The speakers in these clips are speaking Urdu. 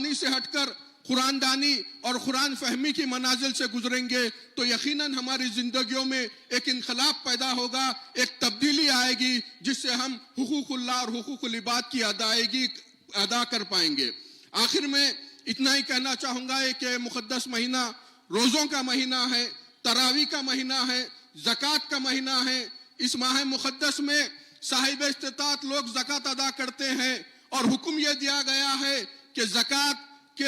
دانی سے ہٹ کر قرآن دانی اور قرآن فہمی کی منازل سے گزریں گے تو یقیناً ہماری زندگیوں میں ایک انقلاب پیدا ہوگا، ایک تبدیلی آئے گی جس سے ہم حقوق اللہ اور حقوق العباد کی ادائیگی ادا کر پائیں گے۔ آخر میں اتنا ہی کہنا چاہوں گا کہ مقدس مہینہ روزوں کا مہینہ ہے، تراویح کا مہینہ ہے، زکوٰۃ کا مہینہ ہے۔ اس ماہ مقدس میں صاحب استطاعت لوگ زکوٰۃ ادا کرتے ہیں اور حکم یہ دیا گیا ہے کہ زکوٰۃ کے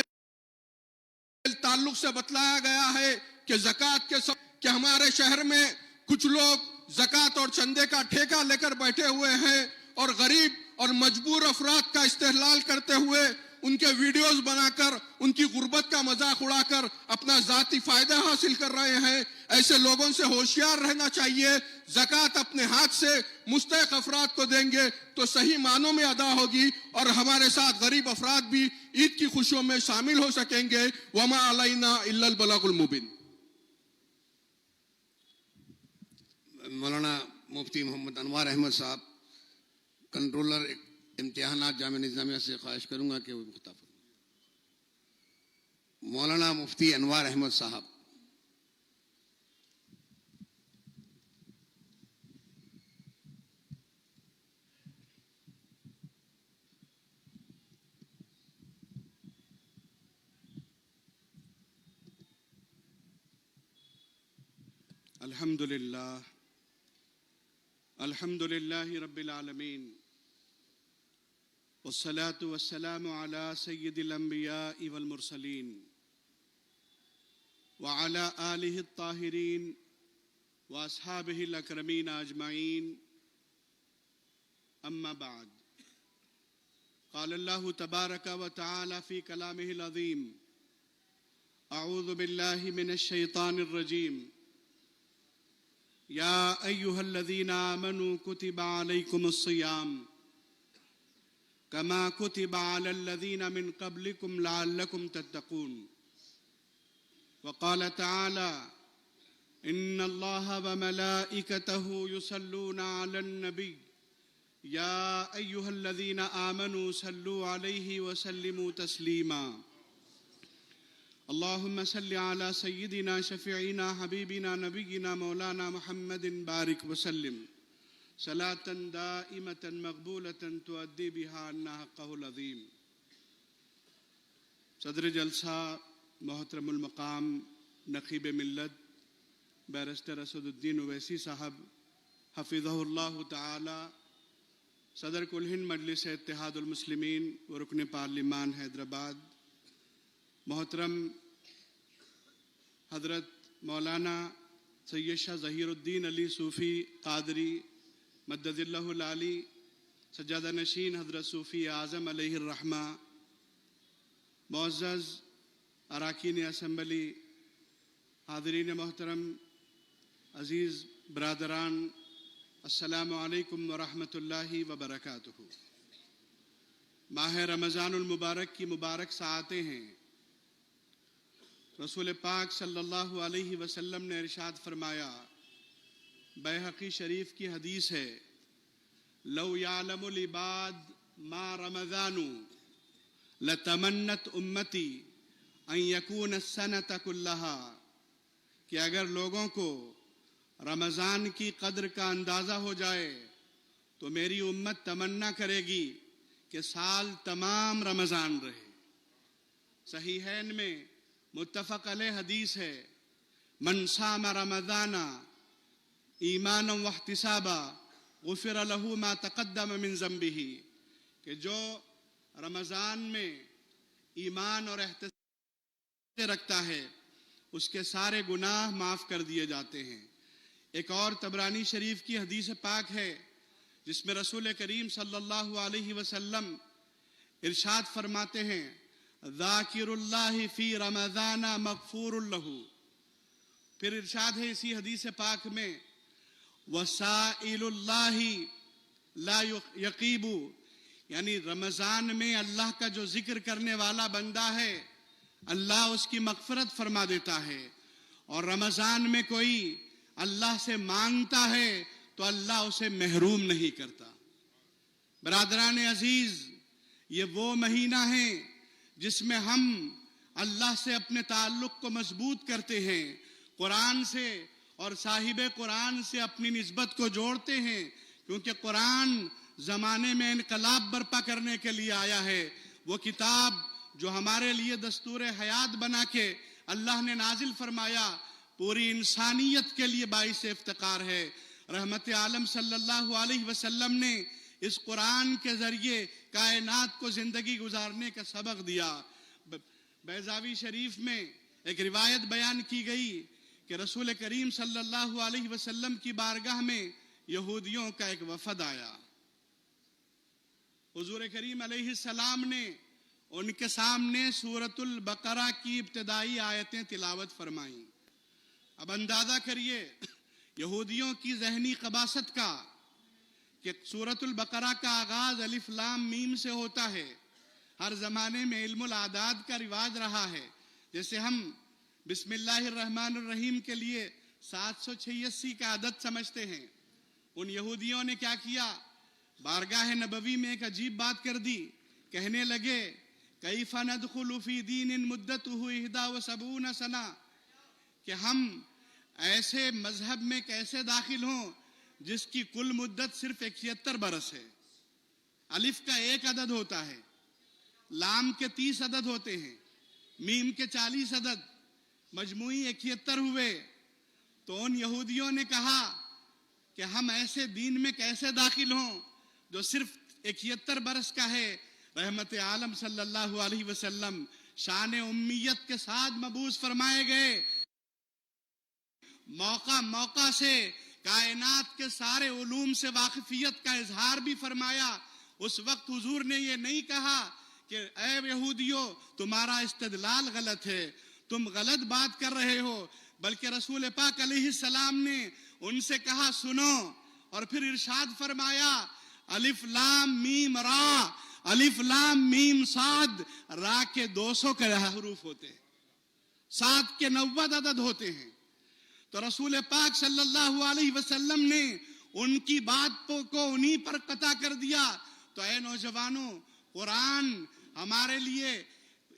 تعلق سے بتلایا گیا ہے کہ زکوٰۃ کہ ہمارے شہر میں کچھ لوگ زکوٰۃ اور چندے کا ٹھیکہ لے کر بیٹھے ہوئے ہیں اور غریب اور مجبور افراد کا استحلال کرتے ہوئے ان کے ویڈیوز بنا کر ان کی غربت کا مذاق اڑا کر اپنا ذاتی فائدہ حاصل کر رہے ہیں۔ ایسے لوگوں سے ہوشیار رہنا چاہیے۔ زکوٰۃ اپنے ہاتھ سے مستحق افراد کو دیں گے تو صحیح معنوں میں ادا ہوگی اور ہمارے ساتھ غریب افراد بھی عید کی خوشیوں میں شامل ہو سکیں گے۔ وما علینا الا البلاغ المبین۔ مولانا مفتی محمد انوار احمد صاحب، کنٹرولر امتحانات جامعہ نظامیہ سے خواہش کروں گا کہ وہ خطاب کریں۔ مولانا مفتی انوار احمد صاحب۔ الحمد للہ رب العالمین والصلاة والسلام على سید الانبیاء والمرسلین وعلى آلہ الطاہرین واصحابہ الاکرمین اجمعین، اما بعد۔ قال اللہ تبارک وتعالی فی کلامہ العظیم: اعوذ باللہ من الشیطان الرجیم، یا ایہا الذین آمنوا کتب علیکم الصیام کما کتب علی الذین من قبلکم لعلکم تتقون۔ وقال تعالی: ان اللہ وملائکتہ یصلون علی النبی یا ایہا الذین آمنوا صلوا علیہ وسلموا تسلیما۔ اللہم صل علی سیدنا شفیعنا حبیبنا نبینا مولانا محمد بارک وسلم صلاة دائمة مقبولة تؤدی بها عنا حقہ العظیم۔ صدر جلسہ محترم المقام نقیب ملت بیرسٹر اسد الدین اویسی صاحب حفظہ اللہ تعالی، صدر کل ہند مجلس اتحاد المسلمین و رکن پارلیمان حیدرآباد، محترم حضرت مولانا سید شاہ ظہیر الدین علی صوفی قادری مدد اللہ العالی، سجادہ نشین حضرت صوفی اعظم علیہ الرحمہ، معزز اراکین اسمبلی، حاضرین محترم، عزیز برادران، السلام علیکم ورحمۃ اللہ وبرکاتہ۔ ماہ رمضان المبارک کی مبارک ساعتیں ہیں۔ رسول پاک صلی اللہ علیہ وسلم نے ارشاد فرمایا، بیہقی شریف کی حدیث ہے: لو یعلم العباد ما رمضان لتمنت امتی ان یکون السنۃ کلہا، کہ اگر لوگوں کو رمضان کی قدر کا اندازہ ہو جائے تو میری امت تمنا کرے گی کہ سال تمام رمضان رہے۔ صحیحین میں متفق علیہ حدیث ہے: من صام رمضان ایمانا واحتسابا غفر له ما تقدم من ذنبہ، کہ جو رمضان میں ایمان اور احتساب رکھتا ہے اس کے سارے گناہ معاف کر دیے جاتے ہیں۔ ایک اور طبرانی شریف کی حدیث پاک ہے جس میں رسول کریم صلی اللہ علیہ وسلم ارشاد فرماتے ہیں: ذاکر اللہ فی رمضان مغفور لہ۔ پھر ارشاد ہے اسی حدیث پاک میں: وسائل اللہ لا یقیب، یعنی رمضان میں اللہ کا جو ذکر کرنے والا بندہ ہے اللہ اس کی مغفرت فرما دیتا ہے، اور رمضان میں کوئی اللہ سے مانگتا ہے تو اللہ اسے محروم نہیں کرتا۔ برادران عزیز، یہ وہ مہینہ ہے جس میں ہم اللہ سے اپنے تعلق کو مضبوط کرتے ہیں، قرآن سے اور صاحب قرآن سے اپنی نسبت کو جوڑتے ہیں، کیونکہ قرآن زمانے میں انقلاب برپا کرنے کے لیے آیا ہے۔ وہ کتاب جو ہمارے لیے دستور حیات بنا کے اللہ نے نازل فرمایا، پوری انسانیت کے لیے باعث افتخار ہے۔ رحمت عالم صلی اللہ علیہ وسلم نے اس قرآن کے ذریعے کائنات کو زندگی گزارنے کا سبق دیا۔ بیضاوی شریف میں ایک روایت بیان کی گئی کہ رسول کریم صلی اللہ علیہ وسلم کی بارگاہ میں یہودیوں کا ایک وفد آیا۔ حضور کریم علیہ السلام نے ان کے سامنے سورۃ البقرہ کی ابتدائی آیتیں تلاوت فرمائیں۔ اب اندازہ کریے یہودیوں کی ذہنی قباست کا کہ سورۃ البقرہ کا آغاز الف لام میم سے ہوتا ہے۔ ہر زمانے میں علم الاعداد کا رواج رہا ہے، جیسے ہم بسم اللہ الرحمن الرحیم کے لیے 786 کا عدد سمجھتے ہیں۔ ان یہودیوں نے کیا کیا؟ بارگاہ نبوی میں ایک عجیب بات کر دی، کہنے لگے کیف ندخل فی دین مدتہ 71 سنہ، کہ ہم ایسے مذہب میں کیسے داخل ہوں جس کی کل مدت صرف 71 برس ہے۔ الف کا 1 عدد ہوتا ہے، لام کے 30 عدد ہوتے ہیں، میم کے 40 عدد، مجموعی 71 ہوئے۔ تو ان یہودیوں نے کہا کہ ہم ایسے دین میں کیسے داخل ہوں جو صرف 71 برس کا ہے۔ رحمت عالم صلی اللہ علیہ وسلم شان امیت کے ساتھ مبعوث فرمائے گئے۔ موقع سے کائنات کے سارے علوم سے واقفیت کا اظہار بھی فرمایا۔ اس وقت حضور نے یہ نہیں کہا کہ اے یہودیو تمہارا استدلال غلط ہے، تم غلط بات کر رہے ہو، بلکہ رسول پاک علیہ السلام نے ان سے کہا سنو، اور پھر ارشاد فرمایا الف لام میم را، الف لام میم صاد، را کے 200 کے حروف ہوتے ہیں، صاد کے 90 عدد ہوتے ہیں۔ تو رسول پاک صلی اللہ علیہ وسلم نے ان کی بات کو انہی پر قطع کر دیا۔ تو اے نوجوانوں، قرآن ہمارے لیے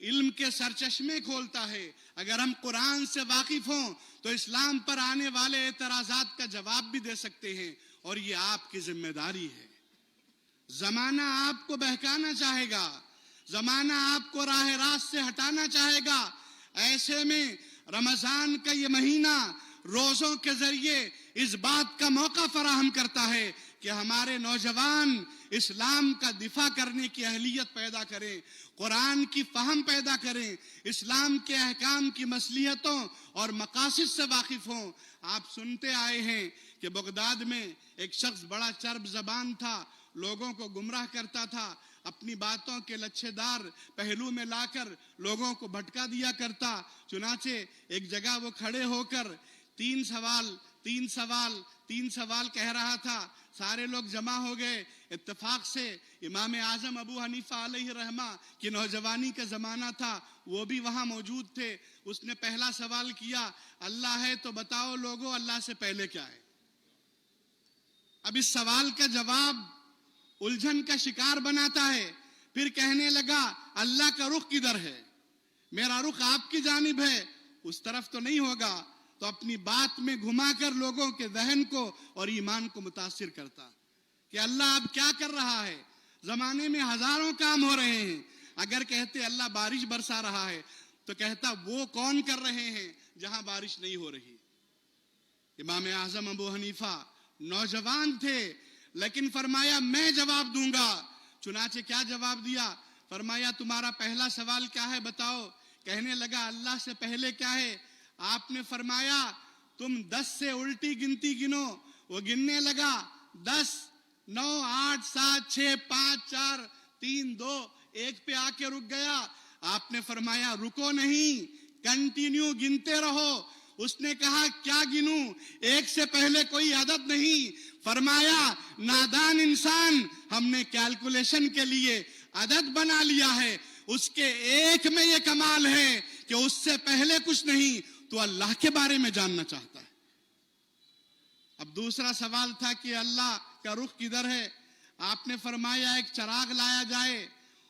علم کے سرچشمے کھولتا ہے۔ اگر ہم قرآن سے واقف ہوں تو اسلام پر آنے والے اعتراضات کا جواب بھی دے سکتے ہیں، اور یہ آپ کی ذمہ داری ہے۔ زمانہ آپ کو بہکانا چاہے گا، زمانہ آپ کو راہ راست سے ہٹانا چاہے گا۔ ایسے میں رمضان کا یہ مہینہ روزوں کے ذریعے اس بات کا موقع فراہم کرتا ہے کہ ہمارے نوجوان اسلام کا دفاع کرنے کی اہلیت پیدا کریں، قرآن کی فہم پیدا کریں، اسلام کے احکام کی مصلحتوں اور مقاصد سے واقف ہوں۔ آپ سنتے آئے ہیں کہ بغداد میں ایک شخص بڑا چرب زبان تھا، لوگوں کو گمراہ کرتا تھا، اپنی باتوں کے لچھے دار پہلو میں لا کر لوگوں کو بھٹکا دیا کرتا۔ چنانچہ ایک جگہ وہ کھڑے ہو کر تین سوال کہہ رہا تھا۔ سارے لوگ جمع ہو گئے۔ اتفاق سے امام اعظم ابو حنیفہ علیہ رحمہ کی نوجوانی کا زمانہ تھا، وہ بھی وہاں موجود تھے۔ اس نے پہلا سوال کیا، اللہ ہے تو بتاؤ لوگوں اللہ سے پہلے کیا ہے؟ اب اس سوال کا جواب الجھن کا شکار بناتا ہے۔ پھر کہنے لگا اللہ کا رخ کدھر ہے؟ میرا رخ آپ کی جانب ہے، اس طرف تو نہیں ہوگا۔ تو اپنی بات میں گھما کر لوگوں کے ذہن کو اور ایمان کو متاثر کرتا کہ اللہ اب کیا کر رہا ہے؟ زمانے میں ہزاروں کام ہو رہے ہیں، اگر کہتے اللہ بارش برسا رہا ہے تو کہتا وہ کون کر رہے ہیں جہاں بارش نہیں ہو رہی۔ امام اعظم ابو حنیفہ نوجوان تھے، لیکن فرمایا میں جواب دوں گا۔ چنانچہ کیا جواب دیا؟ فرمایا تمہارا پہلا سوال کیا ہے بتاؤ؟ کہنے لگا اللہ سے پہلے کیا ہے؟ آپ نے فرمایا تم 10 سے الٹی گنتی گنو۔ وہ گننے لگا 10 9 8 7 6 5 4 3 2 1 پہ آ کے رک گیا۔ آپ نے فرمایا رکو نہیں، کنٹینیو گنتے رہو۔ اس نے کہا کیا گنوں؟ 1 سے پہلے کوئی عدد نہیں۔ فرمایا نادان انسان، ہم نے کیلکولیشن کے لیے عدد بنا لیا ہے، اس کے 1 میں یہ کمال ہے کہ اس سے پہلے کچھ نہیں۔ تو اللہ کے بارے میں جاننا چاہتا ہے۔ اب دوسرا سوال تھا کہ اللہ کا رخ کدھر ہے؟ آپ نے فرمایا ایک چراغ لایا جائے،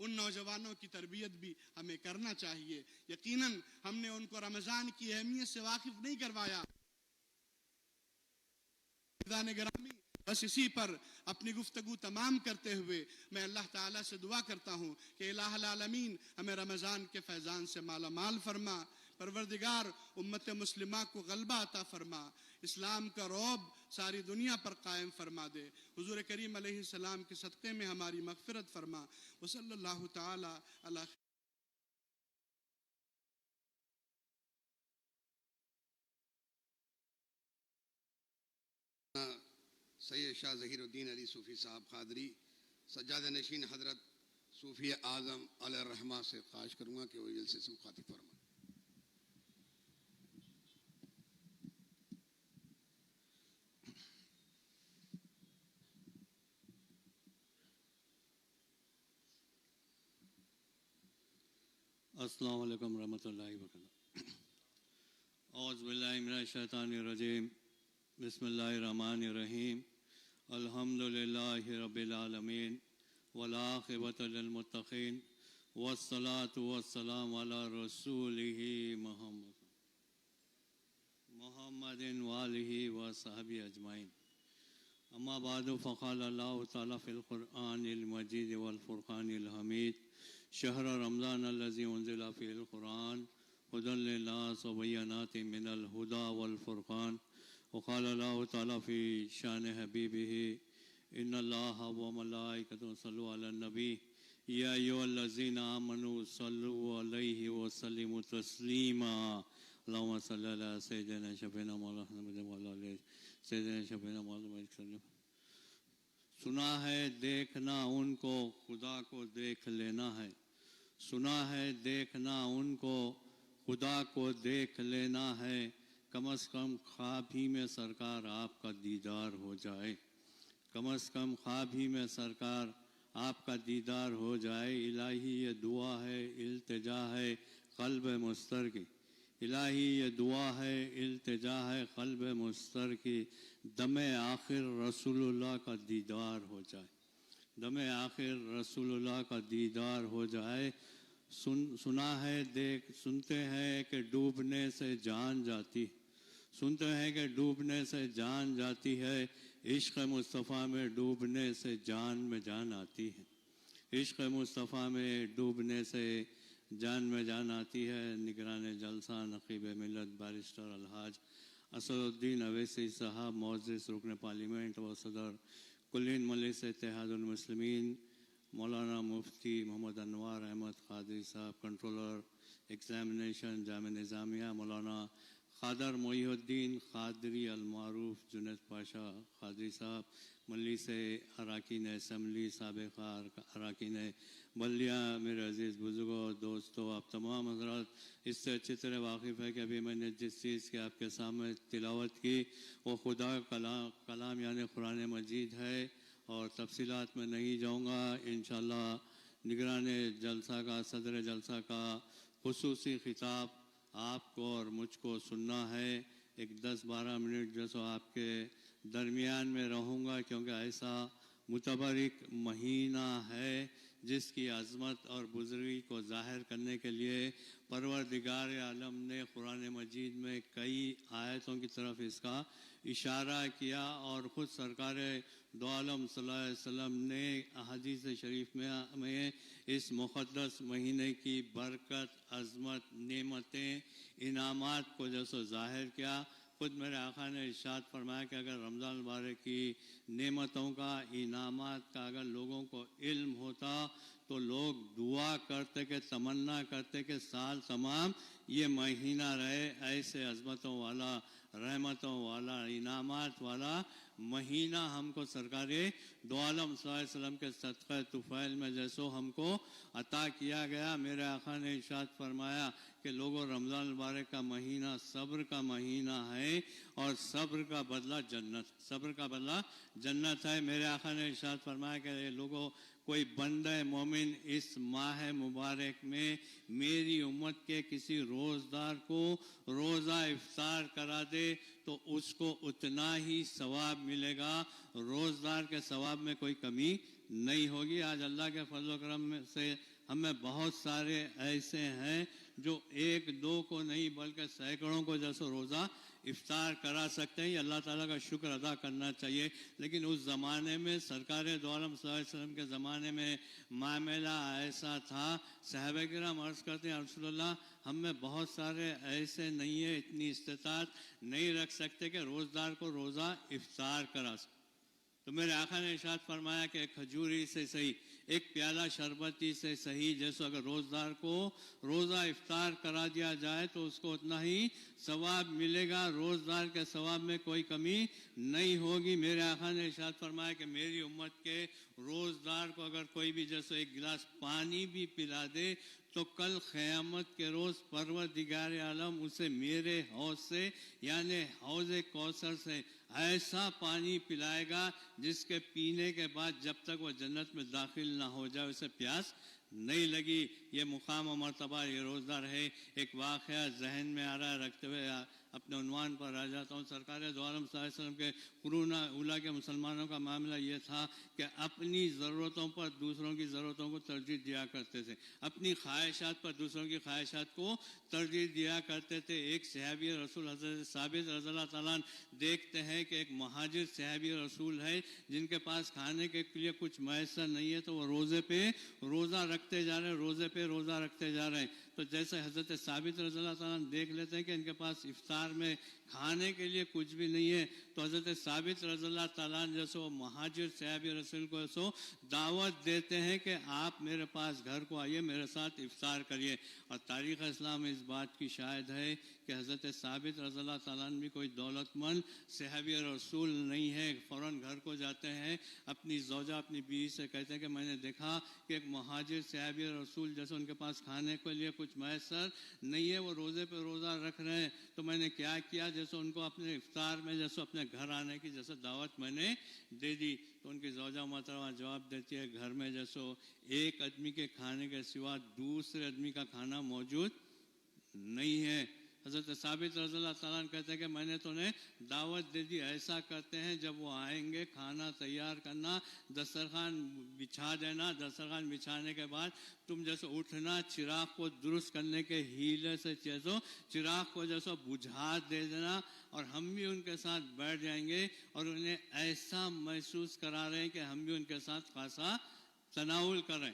ان نوجوانوں کی تربیت بھی ہمیں کرنا چاہیے. یقیناً ہم نے ان کو رمضان کی اہمیت سے واقف نہیں کروایا. گرامی، بس اسی پر اپنی گفتگو تمام کرتے ہوئے میں اللہ تعالیٰ سے دعا کرتا ہوں کہ الہ العالمین ہمیں رمضان کے فیضان سے مالا مال فرما. پروردگار امت مسلمہ کو غلبہ عطا فرما. اسلام کا رعب ساری دنیا پر قائم فرما دے. حضور کریم علیہ السلام کے صدقے میں ہماری مغفرت فرما. وصلی اللہ تعالی علی سید شاہ ظہیر الدین علی صوفی صاحب قادری سجادہ نشین حضرت صوفی اعظم علیہ الرحمہ سے خواہش کروں گا کہ وہ جلسے سے مخاطب فرمائیں. السلام علیکم ورحمۃ اللہ وبرکاتہ. اعوذ باللہ من الشیطان الرجیم. بسم اللہ الرحمن الرحیم. الحمد للہ رب العالمین والعاقبۃ للمتقین والصلاۃ والسلام علی رسولہ محمد وآلہ وصحبہ اجمعین. اما بعد فقال اللہ تعالیٰ فی القرآن المجید والفرقان الحمید. شہر رمضان الذی انزل فیہ القرآن ہدی للناس وبینات من الہدی والفرقان. وقال اللہ تعالیٰ فی شان حبیبہ ان اللہ وملائکتہ یصلون علی النبی یا ایھا الذین آمنوا صلوا علیہ وسلموا تسلیما. اللہم صلی علی سیدنا شفیعنا مولانا محمد وعلی آلہ سیدنا شفیعنا مولانا محمد. سنا ہے دیکھنا ان کو خدا کو دیکھ لینا ہے. سنا ہے دیکھنا ان کو خدا کو دیکھ لینا ہے. کم از کم خواب ہی میں سرکار آپ کا دیدار ہو جائے. کم از کم خواب ہی میں سرکار آپ کا دیدار ہو جائے. الہی یہ دعا ہے التجا ہے قلب مستر کی. الہی یہ دعا ہے التجا ہے قلب مستر کی. دم آخر رسول اللہ کا دیدار ہو جائے. دم آخر رسول اللہ کا دیدار ہو جائے. سنا ہے سنتے ہیں کہ ڈوبنے سے جان جاتی. سنتے ہیں کہ ڈوبنے سے جان جاتی ہے. عشق مصطفیٰ میں ڈوبنے سے جان میں جان آتی ہے. عشق مصطفیٰ میں ڈوبنے سے جان میں جان آتی ہے. نگران جلسہ نقیب ملت بارسٹر الحاج اسد الدین اویسی صاحب، معزز رکن پارلیمنٹ و صدر کلین مجلس اتحاد المسلمین مولانا مفتی محمد انوار احمد قادری صاحب، کنٹرولر ایگزامینیشن جامعہ نظامیہ مولانا قادر محی الدین قادری المعروف جنید پاشا قادری صاحب، مجلس اراکین اسمبلی سابقہ اراکین بلدیہ، میرے عزیز بزرگوں دوستوں، آپ تمام حضرات اس سے اچھی طرح واقف ہے کہ ابھی میں نے جس چیز کی آپ کے سامنے تلاوت کی وہ خدا کلام یعنی قرآن مجید ہے، اور تفصیلات میں نہیں جاؤں گا. انشاءاللہ نگران جلسہ کا صدر جلسہ کا خصوصی خطاب آپ کو اور مجھ کو سننا ہے. ایک 10-12 منٹ جو سو آپ کے درمیان میں رہوں گا، کیونکہ ایسا متبرک مہینہ ہے جس کی عظمت اور بزرگی کو ظاہر کرنے کے لیے پروردگار عالم نے قرآن مجید میں کئی آیتوں کی طرف اس کا اشارہ کیا، اور خود سرکار دو عالم صلی اللہ علیہ وسلم نے احادیث شریف میں اس مقدس مہینے کی برکت، عظمت، نعمتیں، انعامات کو جو سو ظاہر کیا. خود میرے آقا نے ارشاد فرمایا کہ اگر رمضان المبارک کی نعمتوں کا، انعامات کا اگر لوگوں کو علم ہوتا تو لوگ دعا کرتے کہ تمنا کرتے کہ سال تمام یہ مہینہ رہے. ایسے عظمتوں والا، رحمتوں والا، انعامات والا مہینہ ہم کو سرکار دو عالم صلی اللہ علیہ وسلم کے صدقہ طفیل میں جیسو ہم کو عطا کیا گیا. میرے آقا نے ارشاد فرمایا کہ لوگوں رمضان المبارک کا مہینہ صبر کا مہینہ ہے، اور صبر کا بدلہ جنت، صبر کا بدلہ جنت ہے. میرے آقا نے ارشاد فرمایا کہ لوگوں کوئی بندہ مومن اس ماہ مبارک میں میری امت کے کسی روزدار کو روزہ افطار کرا دے تو اس کو اتنا ہی ثواب ملے گا. روزدار کے ثواب میں کوئی کمی نہیں ہوگی. آج اللہ کے فضل و کرم سے ہم میں بہت سارے ایسے ہیں جو ایک دو کو نہیں بلکہ سینکڑوں کو جیسے روزہ افطار کرا سکتے ہیں. یہ اللہ تعالیٰ کا شکر ادا کرنا چاہیے. لیکن اس زمانے میں سرکار دو عالم صلی اللہ علیہ وسلم کے زمانے میں معاملہ ایسا تھا. صحابہ کرام عرض کرتے ہیں رسول اللہ ہم میں بہت سارے ایسے نہیں ہیں, اتنی استطاعت نہیں رکھ سکتے کہ روزدار کو روزہ افطار کرا سکتے. تو میرے آقا نے ارشاد فرمایا کہ ایک کھجوری سے صحیح, ایک پیالہ شربتی سے صحیح, جیسے اگر روزدار کو روزہ افطار کرا دیا جائے تو اس کو اتنا ہی ثواب ملے گا, روزدار کے ثواب میں کوئی کمی نہیں ہوگی. میرے آقا نے ارشاد فرمایا کہ میری امت کے روزدار کو اگر کوئی بھی جیسے ایک گلاس پانی بھی پلا دے تو کل قیامت کے روز پروردگار عالم اسے میرے حوض سے یعنی حوض کوثر سے ایسا پانی پلائے گا جس کے پینے کے بعد جب تک وہ جنت میں داخل نہ ہو جائے اسے پیاس نہیں لگی. یہ مقام و مرتبہ یہ روزدار ہے. ایک واقعہ ذہن میں آ رہا ہے, رکھتے ہوئے اپنے عنوان پر آ جاتا ہوں. سرکار دو عالم صلی اللہ علیہ وسلم کے قرون اولیٰ کے مسلمانوں کا معاملہ یہ تھا کہ اپنی ضرورتوں پر دوسروں کی ضرورتوں کو ترجیح دیا کرتے تھے, اپنی خواہشات پر دوسروں کی خواہشات کو ترجیح دیا کرتے تھے. ایک صحابی رسول حضرت ثابت رضی اللہ تعالیٰ دیکھتے ہیں کہ ایک مہاجر صحابی رسول ہے جن کے پاس کھانے کے لیے کچھ میسر نہیں ہے, تو وہ روزے پہ روزہ رکھتے جا رہے ہیں, روزے پہ روزہ رکھتے جا رہے ہیں. تو جیسے حضرت ثابت رضی اللہ تعالیٰ دیکھ لیتے ہیں کہ ان کے پاس افطار میں کھانے کے لیے کچھ بھی نہیں ہے, تو حضرت ثابت رضی اللہ تعالیٰ جیسے وہ مہاجر صحابی رسول کو سو دعوت دیتے ہیں کہ آپ میرے پاس گھر کو آئیے, میرے ساتھ افطار کریے. اور تاریخ اسلام اس بات کی شاہد ہے کہ حضرت ثابت رضی اللہ تعالیٰ بھی کوئی دولت مند صحابی رسول نہیں ہے. فوراً گھر کو جاتے ہیں, اپنی زوجہ اپنی بیوی سے کہتے ہیں کہ میں نے دیکھا کہ ایک مہاجر صحابی رسول جیسے ان کے پاس کھانے کے لیے کچھ میسر نہیں ہے, وہ روزے پہ روزہ رکھ رہے ہیں, تو میں نے کیا کیا جیسے ان کو اپنے افطار میں جیسے اپنے گھر آنے کی جیسے دعوت میں نے دے دی. تو ان کی زوجہ محترمہ جواب دیتی ہے گھر میں جیسے ایک آدمی کے کھانے کے سوا دوسرے آدمی کا کھانا موجود نہیں ہے. حضرت ثابت رضی اللہ تعالیٰ کہتے ہیں کہ میں نے تو انہیں دعوت دے دی. ایسا کرتے ہیں جب وہ آئیں گے کھانا تیار کرنا, دسترخوان بچھا دینا, دسترخوان بچھانے کے بعد تم جیسے اٹھنا, چراغ کو درست کرنے کے ہیلے سے جیسے چراغ کو جیسے بجھا دے دینا, اور ہم بھی ان کے ساتھ بیٹھ جائیں گے اور انہیں ایسا محسوس کرا رہے ہیں کہ ہم بھی ان کے ساتھ خاصا تناول کریں.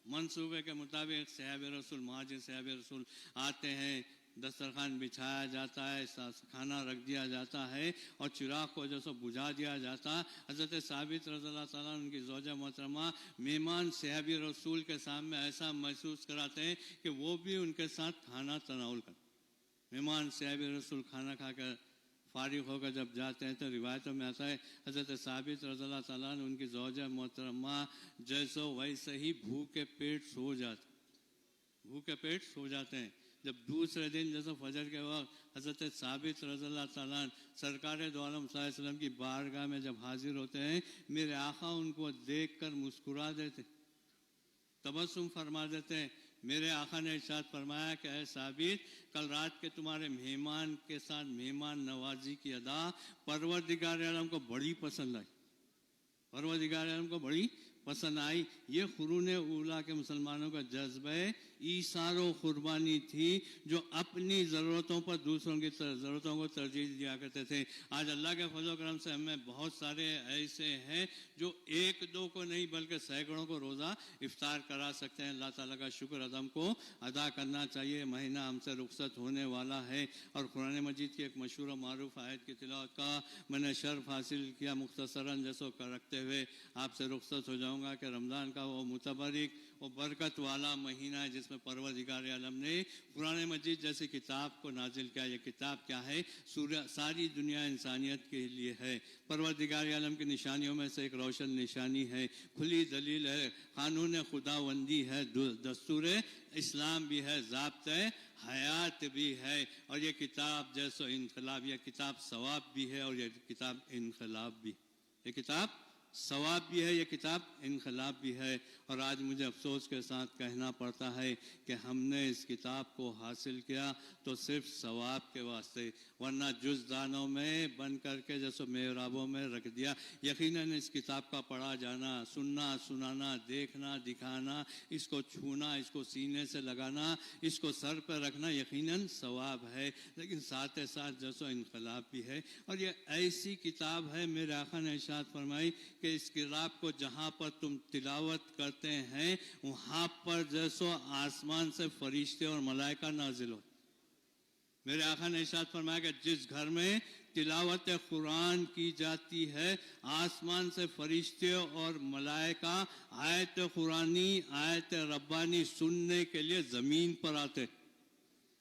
منصوبے کے مطابق صحابہ رسول مہاجر صحابہ رسول آتے ہیں, دسترخوان بچھایا جاتا ہے, کھانا رکھ دیا جاتا ہے اور چراغ کو جو سو بجھا دیا جاتا. حضرت ثابت رضی اللہ تعالیٰ ان کی زوجہ محترمہ مہمان صحابی رسول کے سامنے ایسا محسوس کراتے ہیں کہ وہ بھی ان کے ساتھ کھانا تناول کرتے. مہمان صحابی رسول کھانا کھا کر فارغ ہو کر جب جاتے ہیں تو روایتوں میں آتا ہے حضرت ثابت رضی اللہ تعالیٰ نے ان کی زوجہ محترمہ جیسے ویسے ہی بھوکے پیٹ سو جاتے ہیں. جب دوسرے دن جیسے فجر کے وقت حضرت ثابت رضی اللہ تعالیٰ سرکار دو عالم صلی اللہ علیہ وسلم کی بارگاہ میں جب حاضر ہوتے ہیں, میرے آقا ان کو دیکھ کر مسکرا دیتے, تبسم فرما دیتے ہیں. میرے آقا نے ارشاد فرمایا کہ اے ثابت کل رات کے تمہارے مہمان کے ساتھ مہمان نوازی کی ادا پروردگار عالم کو بڑی پسند آئی, پروردگار عالم کو بڑی پسند آئی. یہ قرون اولیٰ کے مسلمانوں کا جذبہ ایثار و قربانی تھی, جو اپنی ضرورتوں پر دوسروں کی ضرورتوں کو ترجیح دیا کرتے تھے. آج اللہ کے فضل و کرم سے ہمیں بہت سارے ایسے ہیں جو ایک دو کو نہیں بلکہ سینکڑوں کو روزہ افطار کرا سکتے ہیں. اللہ تعالیٰ کا شکر ادم کو ادا کرنا چاہیے. مہینہ ہم سے رخصت ہونے والا ہے اور قرآن مجید کی ایک مشہور و معروف آیت کی تلاوت کا میں نے شرف حاصل کیا. مختصراً جیسو کر رکھتے ہوئے آپ سے رخصت ہو جاؤں گا کہ رمضان کا وہ متبرک وہ برکت والا مہینہ ہے جس میں پروردگار عالم نے قرآن مجید جیسی کتاب کو نازل کیا. یہ کتاب کیا ہے؟ ساری دنیا انسانیت کے لیے ہے. پروردگار عالم کی نشانیوں میں سے ایک روشن نشانی ہے, کھلی دلیل ہے, قانون خداوندی ہے, دستور اسلام بھی ہے, ضابطۂ حیات بھی ہے. اور یہ کتاب جیسو انقلاب, یہ کتاب ثواب بھی ہے اور یہ کتاب انقلاب بھی. یہ کتاب ثواب بھی ہے یہ کتاب، انقلاب بھی ہے. اور آج مجھے افسوس کے ساتھ کہنا پڑتا ہے کہ ہم نے اس کتاب کو حاصل کیا تو صرف ثواب کے واسطے، ورنہ جزدانوں میں بن کر کے جیسے محرابوں میں رکھ دیا. یقیناً اس کتاب کا پڑھا جانا، سننا، سنانا، دیکھنا، دکھانا، اس کو چھونا، اس کو سینے سے لگانا، اس کو سر پہ رکھنا یقیناً ثواب ہے، لیکن ساتھ ساتھ جیسو انقلاب بھی ہے. اور یہ ایسی کتاب ہے، میرے آقا نے ارشاد فرمائی کہ اس کتاب کو جہاں پر تم تلاوت کرتے ہیں وہاں پر جیسو آسمان سے فرشتے اور ملائکہ نازل ہو. میرے آقا نے ارشاد فرمایا کہ جس گھر میں تلاوت قرآن کی جاتی ہے آسمان سے فرشتے اور ملائکہ آیت قرآنی، آیت ربانی سننے کے لیے زمین پر آتے.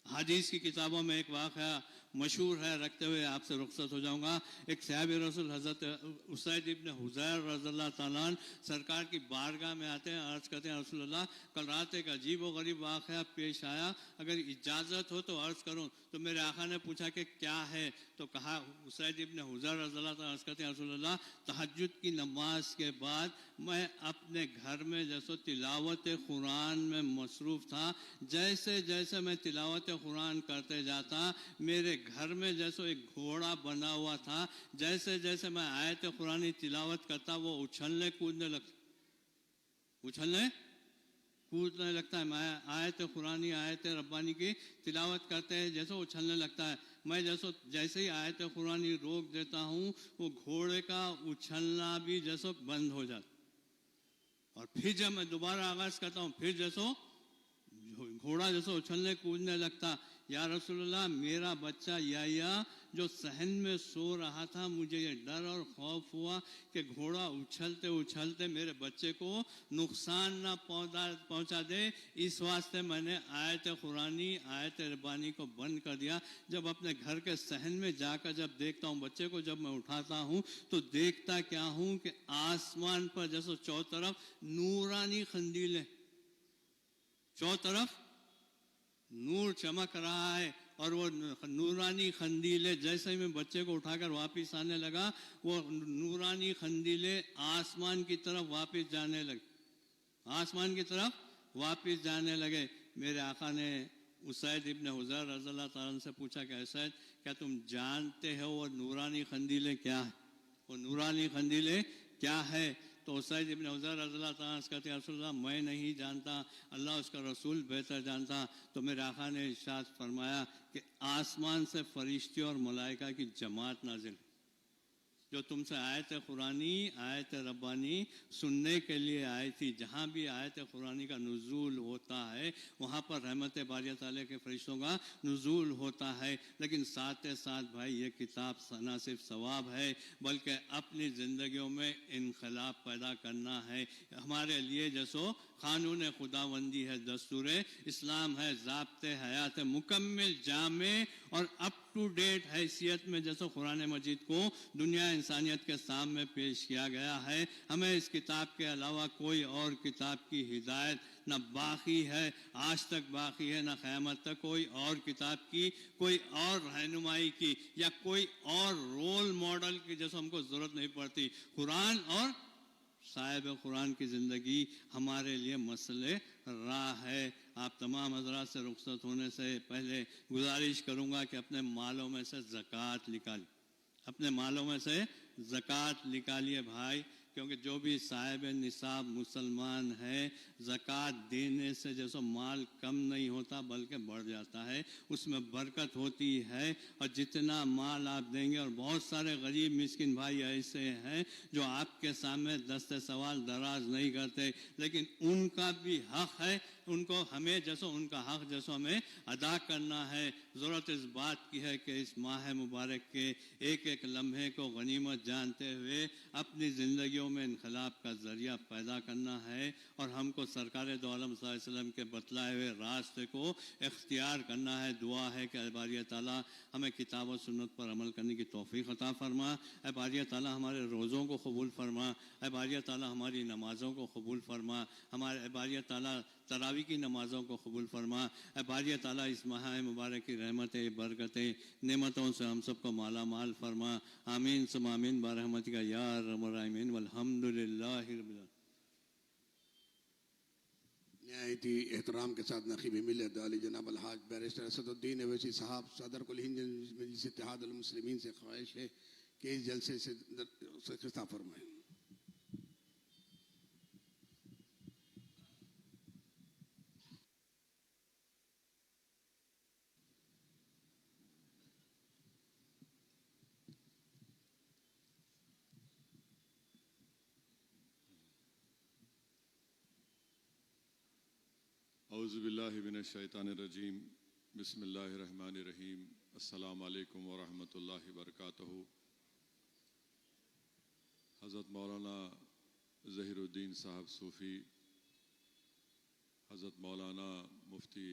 حدیث کی کتابوں میں ایک واقعہ مشہور ہے، رکھتے ہوئے آپ سے رخصت ہو جاؤں گا. ایک صحابی رسول حضرت اسید ابن حضیر رضی اللہ تعالیٰ عنہ سرکار کی بارگاہ میں آتے ہیں، عرض کرتے ہیں رسول اللہ کل رات ایک عجیب و غریب واقعہ پیش آیا، اگر اجازت ہو تو عرض کروں. تو میرے آقا نے پوچھا کہ کیا ہے؟ تو کہا اسید ابن حضیر رضی اللہ تعالیٰ عرض کرتے ہیں رسول اللہ تہجد کی نماز کے بعد میں اپنے گھر میں جیسے تلاوت قرآن میں مصروف تھا، جیسے جیسے میں تلاوت قرآن کرتے جاتا میرے گھر میں جیسے ایک گھوڑا بنا ہوا تھا، جیسے جیسے میں آیت قرآنی تلاوت کرتا وہ اچھلنے کودنے لگتا ہے. میں آیت قرآنی، آیت ربانی کی تلاوت کرتے ہیں جیسے اچھلنے لگتا ہے. میں جیسے ہی آیت قرآنی روک دیتا ہوں وہ گھوڑے کا اچھلنا بھی جیسے بند ہو جاتا. اور پھر جب میں دوبارہ آغاز کرتا ہوں پھر جیسے گھوڑا جیسے اچھلنے کودنے لگتا. یا رسول اللہ میرا بچہ یا جو صحن میں سو رہا تھا، مجھے یہ ڈر اور خوف ہوا کہ گھوڑا اچھلتے اچھلتے میرے بچے کو نقصان نہ پہنچا دے، اس واسطے میں نے آیت قرآنی، آیت ربانی کو بند کر دیا. جب اپنے گھر کے صحن میں جا کر جب دیکھتا ہوں بچے کو، جب میں اٹھاتا ہوں تو دیکھتا کیا ہوں کہ آسمان پر جیسے چو طرف نورانی قندیلیں، چو طرف نور چمک رہا ہے. اور وہ نورانی قندیلیں جیسے ہی میں بچے کو اٹھا کر واپس آنے لگا وہ نورانی قندیلیں آسمان کی طرف واپس جانے لگے. میرے آقا نے اسید ابن حضیر رضی اللہ تعالیٰ عنہ سے پوچھا کہ اسید کیا تم جانتے ہو وہ نورانی قندیلیں کیا ہے؟ وہ نورانی قندیلیں کیا ہے؟ تو اسید ابن حضیر رضی اللہ تعالیٰ عنہ کہتے ہیں رسول اللہ میں نہیں جانتا، اللہ اس کا رسول بہتر جانتا. تو میرے آقا نے ارشاد فرمایا کہ آسمان سے فرشتے اور ملائکہ کی جماعت نازل جو تم سے آیت قرآنی، آیت ربانی سننے کے لیے آئی تھی. جہاں بھی آیت قرآنی کا نزول ہوتا ہے وہاں پر رحمت باری تعالیٰ کے فرشتوں کا نزول ہوتا ہے. لیکن ساتھ ساتھ بھائی یہ کتاب نہ صرف ثواب ہے بلکہ اپنی زندگیوں میں انقلاب پیدا کرنا ہے. ہمارے لیے جیسو قانون خداوندی ہے، دستور اسلام ہے، ضابطۂ حیات ہے، مکمل جامع اور اپ ٹو ڈیٹ حیثیت میں جیسے قرآن مجید کو دنیا انسانیت کے سامنے پیش کیا گیا ہے. ہمیں اس کتاب کے علاوہ کوئی اور کتاب کی ہدایت نہ باقی ہے، آج تک باقی ہے، نہ قیامت تک کوئی اور کتاب کی، کوئی اور رہنمائی کی یا کوئی اور رول ماڈل کی جیسے ہم کو ضرورت نہیں پڑتی. قرآن اور صاحب قرآن کی زندگی ہمارے لیے مسئلہ راہ ہے. آپ تمام حضرات سے رخصت ہونے سے پہلے گزارش کروں گا کہ اپنے مالوں میں سے زکوٰۃ نکالیے، اپنے مالوں میں سے زکوٰۃ نکالیے بھائی، کیونکہ جو بھی صاحب نصاب مسلمان ہے زکوٰۃ دینے سے جیسے مال کم نہیں ہوتا بلکہ بڑھ جاتا ہے، اس میں برکت ہوتی ہے. اور جتنا مال آپ دیں گے، اور بہت سارے غریب مسکین بھائی ایسے ہیں جو آپ کے سامنے دست سوال دراز نہیں کرتے، لیکن ان کا بھی حق ہے، ان کو ہمیں جیسو ان کا حق جیسو ہمیں ادا کرنا ہے. ضرورت اس بات کی ہے کہ اس ماہ مبارک کے ایک ایک لمحے کو غنیمت جانتے ہوئے اپنی زندگیوں میں انقلاب کا ذریعہ پیدا کرنا ہے، اور ہم کو سرکار دو عالم صلی اللہ علیہ وسلم کے بتلائے ہوئے راستے کو اختیار کرنا ہے. دعا ہے کہ اے باری تعالیٰ ہمیں کتاب و سنت پر عمل کرنے کی توفیق عطا فرما. اے باری تعالیٰ ہمارے روزوں کو قبول فرما. اے باری تعالیٰ ہماری نمازوں کو قبول فرما. ہمارے اے باری تعالیٰ تراویح کی نمازوں کو قبول فرما۔ اے باری تعالیٰ اس ماہ مبارک کی رحمتیں، برکتیں، نعمتوں سے ہم سب کو مالا مال فرما۔ آمین ثم آمین برحمتک یا ارحم الراحمین والحمد للہ رب العالمین۔ نہایت ہی احترام کے ساتھ نقیب ملت علی جناب الحاج بیرسٹر اسد الدین اویسی صاحب صدر کل ہند مجلس اتحاد المسلمین سے خواہش ہے کہ اس جلسے سے خطاب فرمائیں۔ اعوذ باللہ من الشیطان الرجیم، بسم اللہ الرحمن الرحیم، السلام علیکم ورحمۃ اللہ وبرکاتہ۔ حضرت مولانا ظہیر الدین صاحب صوفی، حضرت مولانا مفتی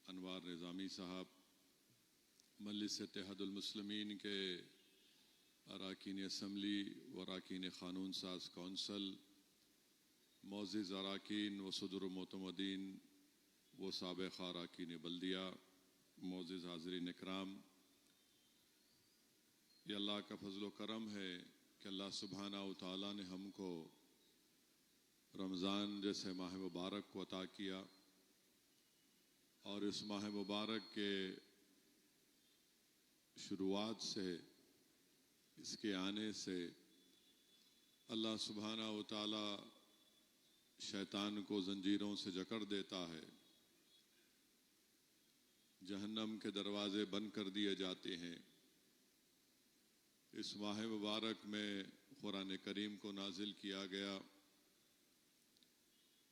انوار نظامی صاحب، مجلس اتحاد المسلمین کے اراکین اسمبلی و اراکین قانون ساز کونسل، معزز اراکین و صدر معتمدین وہ سابق اراکین بلدیہ، معزز حاضرین اکرام، یہ اللہ کا فضل و کرم ہے کہ اللہ سبحانہ و تعالیٰ نے ہم کو رمضان جیسے ماہ مبارک کو عطا کیا، اور اس ماہ مبارک کے شروعات سے، اس کے آنے سے اللہ سبحانہ و تعالیٰ شیطان کو زنجیروں سے جکڑ دیتا ہے، جہنم کے دروازے بند کر دیے جاتے ہیں۔ اس ماہ مبارک میں قرآن کریم کو نازل کیا گیا،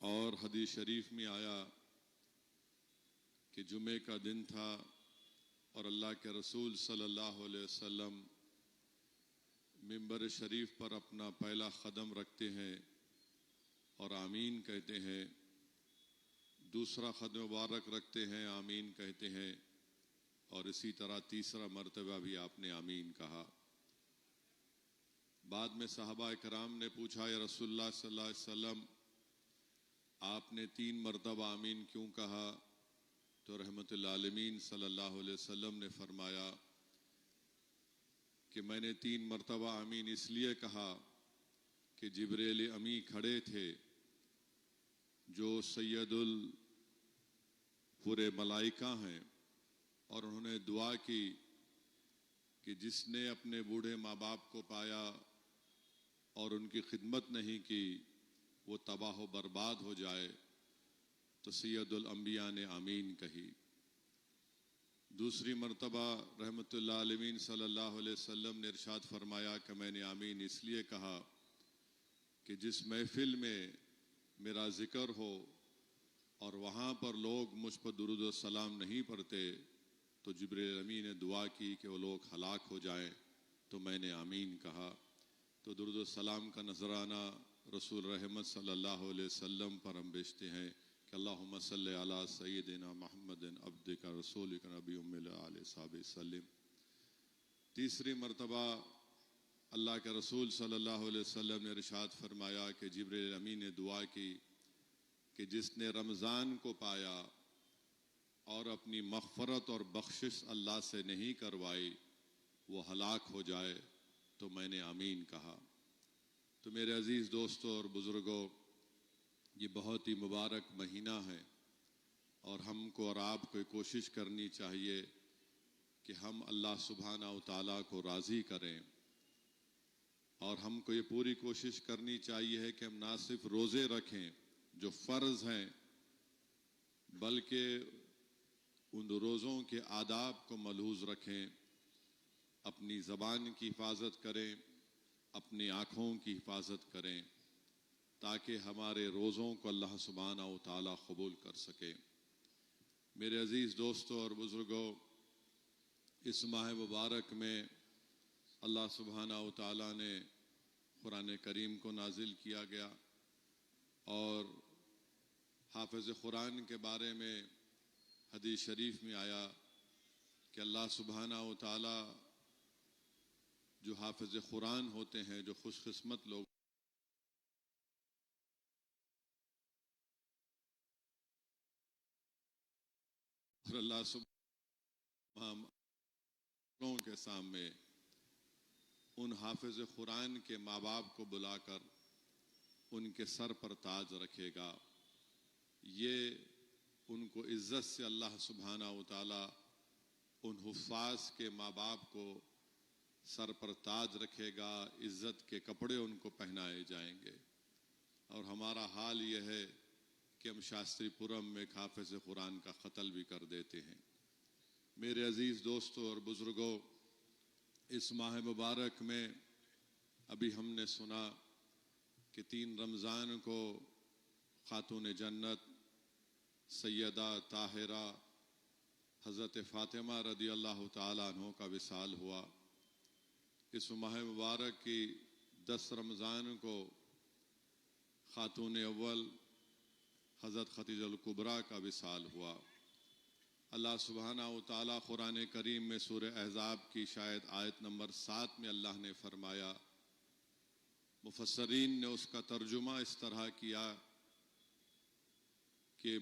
اور حدیث شریف میں آیا کہ جمعے کا دن تھا اور اللہ کے رسول صلی اللہ علیہ وسلم ممبر شریف پر اپنا پہلا قدم رکھتے ہیں اور آمین کہتے ہیں، دوسرا قدم مبارک رکھتے ہیں، آمین کہتے ہیں، اور اسی طرح تیسرا مرتبہ بھی آپ نے آمین کہا۔ بعد میں صحابہ کرام نے پوچھا، یا رسول اللہ صلی اللہ علیہ وسلم آپ نے 3 مرتبہ آمین کیوں کہا؟ تو رحمت العالمین صلی اللہ علیہ وسلم نے فرمایا کہ میں نے 3 مرتبہ آمین اس لیے کہا کہ جبریل امی کھڑے تھے، جو سید پورے ملائکہ ہیں، اور انہوں نے دعا کی کہ جس نے اپنے بوڑھے ماں باپ کو پایا اور ان کی خدمت نہیں کی وہ تباہ و برباد ہو جائے، تو سید الانبیاء نے آمین کہی۔ دوسری مرتبہ رحمت اللہ علیہ صلی اللہ علیہ وسلم نے ارشاد فرمایا کہ میں نے آمین اس لیے کہا کہ جس محفل میں میرا ذکر ہو اور وہاں پر لوگ مجھ پر درود و سلام نہیں پڑھتے تو جبریل امین نے دعا کی کہ وہ لوگ ہلاک ہو جائیں، تو میں نے آمین کہا۔ تو درود و سلام کا نذرانہ رسول رحمت صلی اللہ علیہ وسلم پر ہم بیچتے ہیں کہ اللہم صلی علی سیدنا محمد عبدک رسولک نبی ام آل صحابہ وسلم۔ تیسری مرتبہ اللہ کے رسول صلی اللہ علیہ وسلم نے ارشاد فرمایا کہ جبریل امین نے دعا کی کہ جس نے رمضان کو پایا اور اپنی مغفرت اور بخشش اللہ سے نہیں کروائی وہ ہلاک ہو جائے، تو میں نے آمین کہا۔ تو میرے عزیز دوستوں اور بزرگوں، یہ بہت ہی مبارک مہینہ ہے، اور ہم کو اور آپ کو کوشش کرنی چاہیے کہ ہم اللہ سبحانہ و تعالیٰ کو راضی کریں، اور ہم کو یہ پوری کوشش کرنی چاہیے کہ ہم نہ صرف روزے رکھیں جو فرض ہیں، بلکہ ان روزوں کے آداب کو ملحوظ رکھیں، اپنی زبان کی حفاظت کریں، اپنی آنکھوں کی حفاظت کریں، تاکہ ہمارے روزوں کو اللہ سبحانہ و تعالیٰ قبول کر سکے۔ میرے عزیز دوستوں اور بزرگوں، اس ماہ مبارک میں اللہ سبحانہ و تعالیٰ نے قرآن کریم کو نازل کیا گیا، اور حافظ قرآن کے بارے میں حدیث شریف میں آیا کہ اللہ سبحانہ و تعالیٰ جو حافظ قرآن ہوتے ہیں، جو خوش قسمت لوگ پھر اللہ سبحانہ کے سامنے ان حافظ قرآن کے ماں باپ کو بلا کر ان کے سر پر تاج رکھے گا. یہ ان کو عزت سے اللہ سبحانہ و تعالی ان حفاظ کے ماں باپ کو سر پر تاج رکھے گا, عزت کے کپڑے ان کو پہنائے جائیں گے. اور ہمارا حال یہ ہے کہ ہم شاستری پورم میں حافظ قرآن کا قتل بھی کر دیتے ہیں. میرے عزیز دوستوں اور بزرگوں, اس ماہ مبارک میں ابھی ہم نے سنا کہ 3 رمضان کو خاتون جنت سیدہ طاہرہ حضرت فاطمہ رضی اللہ تعالیٰ عنہ کا وصال ہوا. اس ماہ مبارک کی 10 رمضان کو خاتون اول حضرت خدیجہ الکبریٰ کا وصال ہوا. اللہ سبحانہ و تعالیٰ قرآن کریم میں سورہ احزاب کی شاید آیت نمبر 7 میں اللہ نے فرمایا, مفسرین نے اس کا ترجمہ اس طرح کیا کہ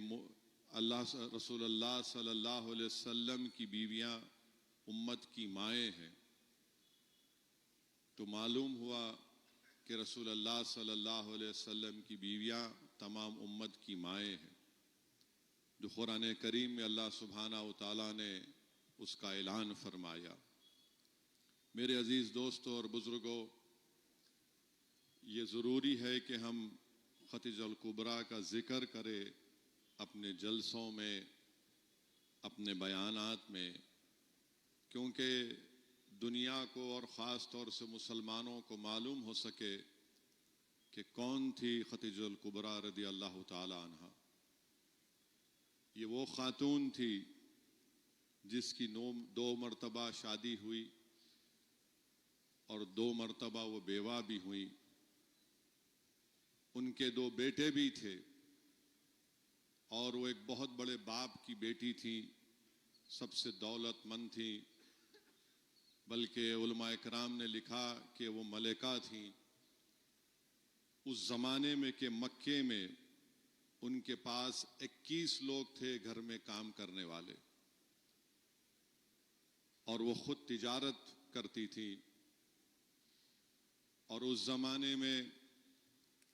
رسول اللہ صلی اللہ علیہ وسلم کی بیویاں امت کی مائیں ہیں. تو معلوم ہوا کہ رسول اللہ صلی اللہ علیہ وسلم کی بیویاں تمام امت کی مائیں ہیں, جو قرآن کریم میں اللہ سبحانہ و تعالیٰ نے اس کا اعلان فرمایا. میرے عزیز دوستوں اور بزرگوں, یہ ضروری ہے کہ ہم خدیجہ الکبریٰ کا ذکر کریں اپنے جلسوں میں, اپنے بیانات میں, کیونکہ دنیا کو اور خاص طور سے مسلمانوں کو معلوم ہو سکے کہ کون تھی خدیجہ الکبریٰ رضی اللہ تعالی عنہ. یہ وہ خاتون تھی جس کی 2 مرتبہ شادی ہوئی اور 2 مرتبہ وہ بیوہ بھی ہوئی. ان کے 2 بیٹے بھی تھے اور وہ ایک بہت بڑے باپ کی بیٹی تھی, سب سے دولت مند تھی, بلکہ علماء کرام نے لکھا کہ وہ ملکہ تھیں. اس زمانے میں کہ مکے میں ان کے پاس 21 لوگ تھے گھر میں کام کرنے والے, اور وہ خود تجارت کرتی تھی. اور اس زمانے میں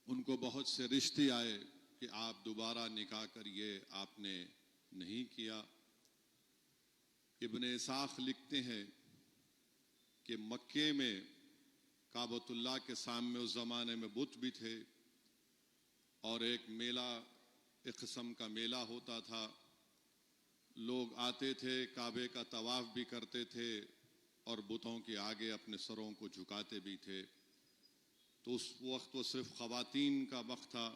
ان کو بہت سے رشتے آئے کہ آپ دوبارہ نکاح کریے, آپ نے نہیں کیا. ابن اسحاق لکھتے ہیں کہ مکے میں کعبۃ اللہ کے سامنے اس زمانے میں بت بھی تھے, اور ایک میلہ, ایک قسم کا میلہ ہوتا تھا. لوگ آتے تھے, کعبے کا طواف بھی کرتے تھے اور بتوں کے آگے اپنے سروں کو جھکاتے بھی تھے. تو اس وقت وہ صرف خواتین کا وقت تھا.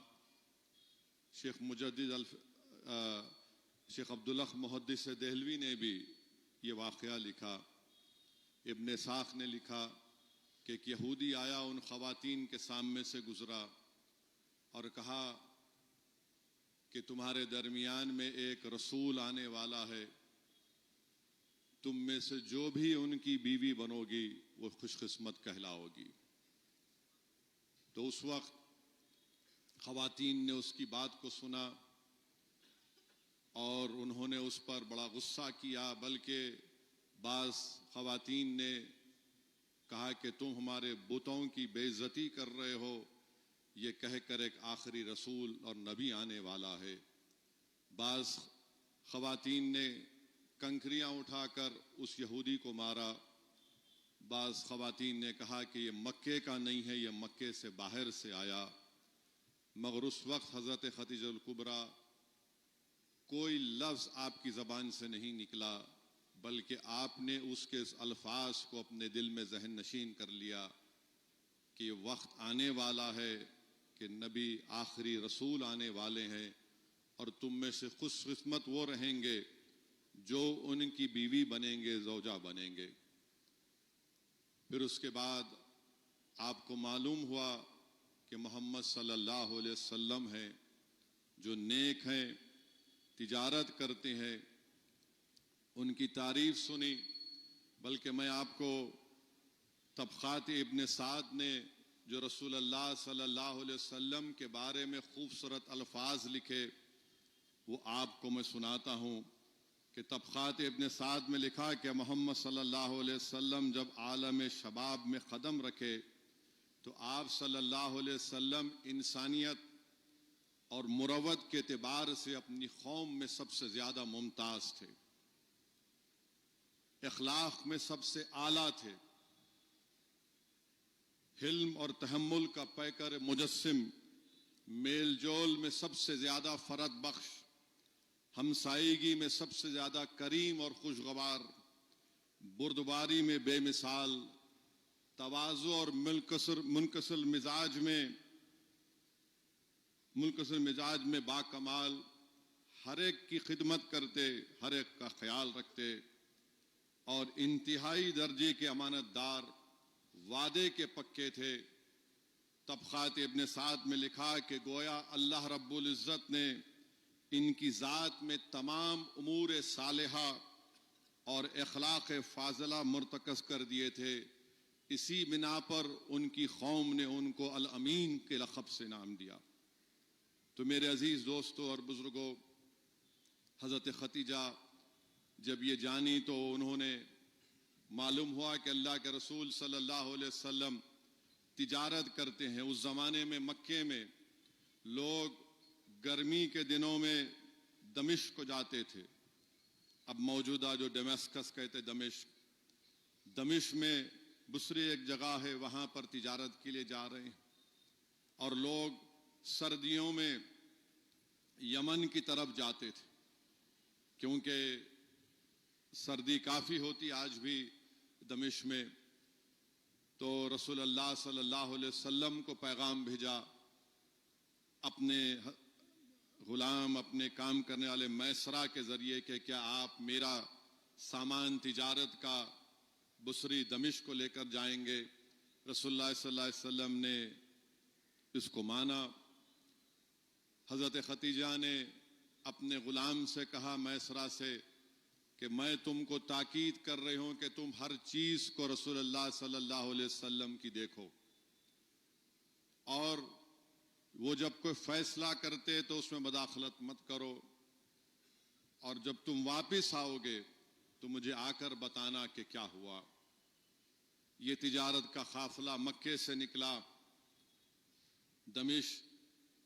شیخ عبداللہ محدث دہلوی نے بھی یہ واقعہ لکھا. ابن اسحاق نے لکھا کہ ایک یہودی آیا, ان خواتین کے سامنے سے گزرا اور کہا کہ تمہارے درمیان میں ایک رسول آنے والا ہے, تم میں سے جو بھی ان کی بیوی بنو گی وہ خوش قسمت کہلاؤ گی. تو اس وقت خواتین نے اس کی بات کو سنا اور انہوں نے اس پر بڑا غصہ کیا, بلکہ بعض خواتین نے کہا کہ تم ہمارے بتوں کی بے عزتی کر رہے ہو, یہ کہہ کر ایک آخری رسول اور نبی آنے والا ہے. بعض خواتین نے کنکریاں اٹھا کر اس یہودی کو مارا. بعض خواتین نے کہا کہ یہ مکے کا نہیں ہے, یہ مکے سے باہر سے آیا. مگر اس وقت حضرت خدیجہ الکبریٰ کوئی لفظ آپ کی زبان سے نہیں نکلا, بلکہ آپ نے اس کے الفاظ کو اپنے دل میں ذہن نشین کر لیا کہ یہ وقت آنے والا ہے کہ نبی آخری رسول آنے والے ہیں, اور تم میں سے خوش قسمت وہ رہیں گے جو ان کی بیوی بنیں گے, زوجہ بنیں گے. پھر اس کے بعد آپ کو معلوم ہوا کہ محمد صلی اللہ علیہ وسلم ہیں جو نیک ہیں, تجارت کرتے ہیں. ان کی تعریف سنی, بلکہ میں آپ کو طبقات ابن سعد نے جو رسول اللہ صلی اللہ علیہ وسلم کے بارے میں خوبصورت الفاظ لکھے وہ آپ کو میں سناتا ہوں کہ طبقات ابن سعد میں لکھا کہ محمد صلی اللہ علیہ وسلم جب عالم شباب میں قدم رکھے تو آپ صلی اللہ علیہ وسلم انسانیت اور مروت کے اعتبار سے اپنی قوم میں سب سے زیادہ ممتاز تھے، اخلاق میں سب سے اعلیٰ تھے، حلم اور تحمل کا پیکر مجسم، میل جول میں سب سے زیادہ فرد بخش، ہمسائیگی میں سب سے زیادہ کریم اور خوشگوار، بردباری میں بے مثال، تواضع اور منکسر مزاج میں باکمال، ہر ایک کی خدمت کرتے، ہر ایک کا خیال رکھتے اور انتہائی درجے کے امانت دار، وعدے کے پکے تھے۔ طبقات ابن سعد میں لکھا کہ گویا اللہ رب العزت نے ان کی ذات میں تمام امور صالحہ اور اخلاق فاضلہ مرتکز کر دیے تھے، اسی بنا پر ان کی قوم نے ان کو الامین کے لقب سے نام دیا۔ تو میرے عزیز دوستوں اور بزرگوں، حضرت ختیجہ جب یہ جانی تو انہوں نے معلوم ہوا کہ اللہ کے رسول صلی اللہ علیہ وسلم تجارت کرتے ہیں۔ اس زمانے میں مکے میں لوگ گرمی کے دنوں میں دمشق کو جاتے تھے، اب موجودہ جو ڈیمسکس کہتے دمشق میں بصری ایک جگہ ہے، وہاں پر تجارت کے لیے جا رہے ہیں، اور لوگ سردیوں میں یمن کی طرف جاتے تھے کیونکہ سردی کافی ہوتی آج بھی دمشق میں۔ تو رسول اللہ صلی اللہ علیہ وسلم کو پیغام بھیجا اپنے غلام، اپنے کام کرنے والے میسرہ کے ذریعے کہ کیا آپ میرا سامان تجارت کا بصری دمشق کو لے کر جائیں گے؟ رسول اللہ صلی اللہ علیہ وسلم نے اس کو مانا۔ حضرت ختیجہ نے اپنے غلام سے کہا، میسرہ سے، کہ میں تم کو تاکید کر رہی ہوں کہ تم ہر چیز کو رسول اللہ صلی اللہ علیہ وسلم کی دیکھو، اور وہ جب کوئی فیصلہ کرتے تو اس میں مداخلت مت کرو، اور جب تم واپس آؤ گے تو مجھے آ کر بتانا کہ کیا ہوا۔ یہ تجارت کا قافلہ مکے سے نکلا، دمشق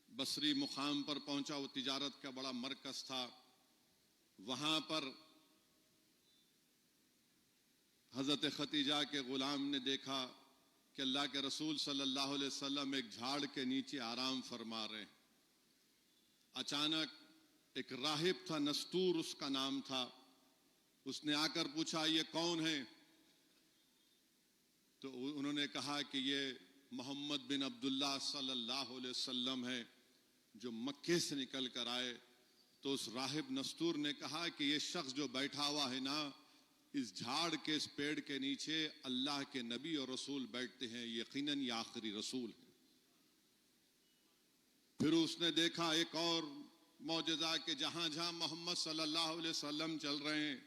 بصری مقام پر پہنچا، وہ تجارت کا بڑا مرکز تھا۔ وہاں پر حضرت ختیجہ کے غلام نے دیکھا کہ اللہ کے رسول صلی اللہ علیہ وسلم ایک جھاڑ کے نیچے آرام فرما رہے ہیں۔ اچانک ایک راہب تھا، نستور اس کا نام تھا، اس نے آ کر پوچھا یہ کون ہے؟ تو انہوں نے کہا کہ یہ محمد بن عبداللہ صلی اللہ علیہ وسلم ہے جو مکے سے نکل کر آئے۔ تو اس راہب نستور نے کہا کہ یہ شخص جو بیٹھا ہوا ہے نا، اس جھاڑ کے اس پیڑ کے نیچے اللہ کے نبی اور رسول بیٹھتے ہیں، یقیناً یہ آخری رسول ہے۔ پھر اس نے دیکھا ایک اور معجزہ کہ جہاں جہاں محمد صلی اللہ علیہ وسلم چل رہے ہیں،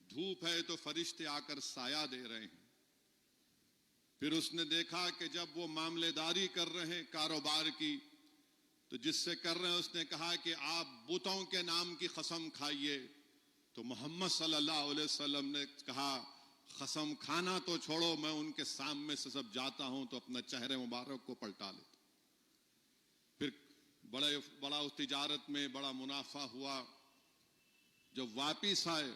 دھوپ ہے تو فرشتے آ کر سایہ دے رہے ہیں۔ پھر اس نے دیکھا کہ جب وہ معاملے داری کر رہے ہیں کاروبار کی، تو جس سے کر رہے ہیں اس نے کہا کہ آپ بتوں کے نام کی قسم کھائیے۔ تو محمد صلی اللہ علیہ وسلم نے کہا قسم کھانا تو چھوڑو، میں ان کے سامنے سے سب جاتا ہوں تو اپنا چہرے مبارک کو پلٹا لیتا۔ پھر بڑا اس تجارت میں بڑا منافع ہوا۔ جب واپس آئے،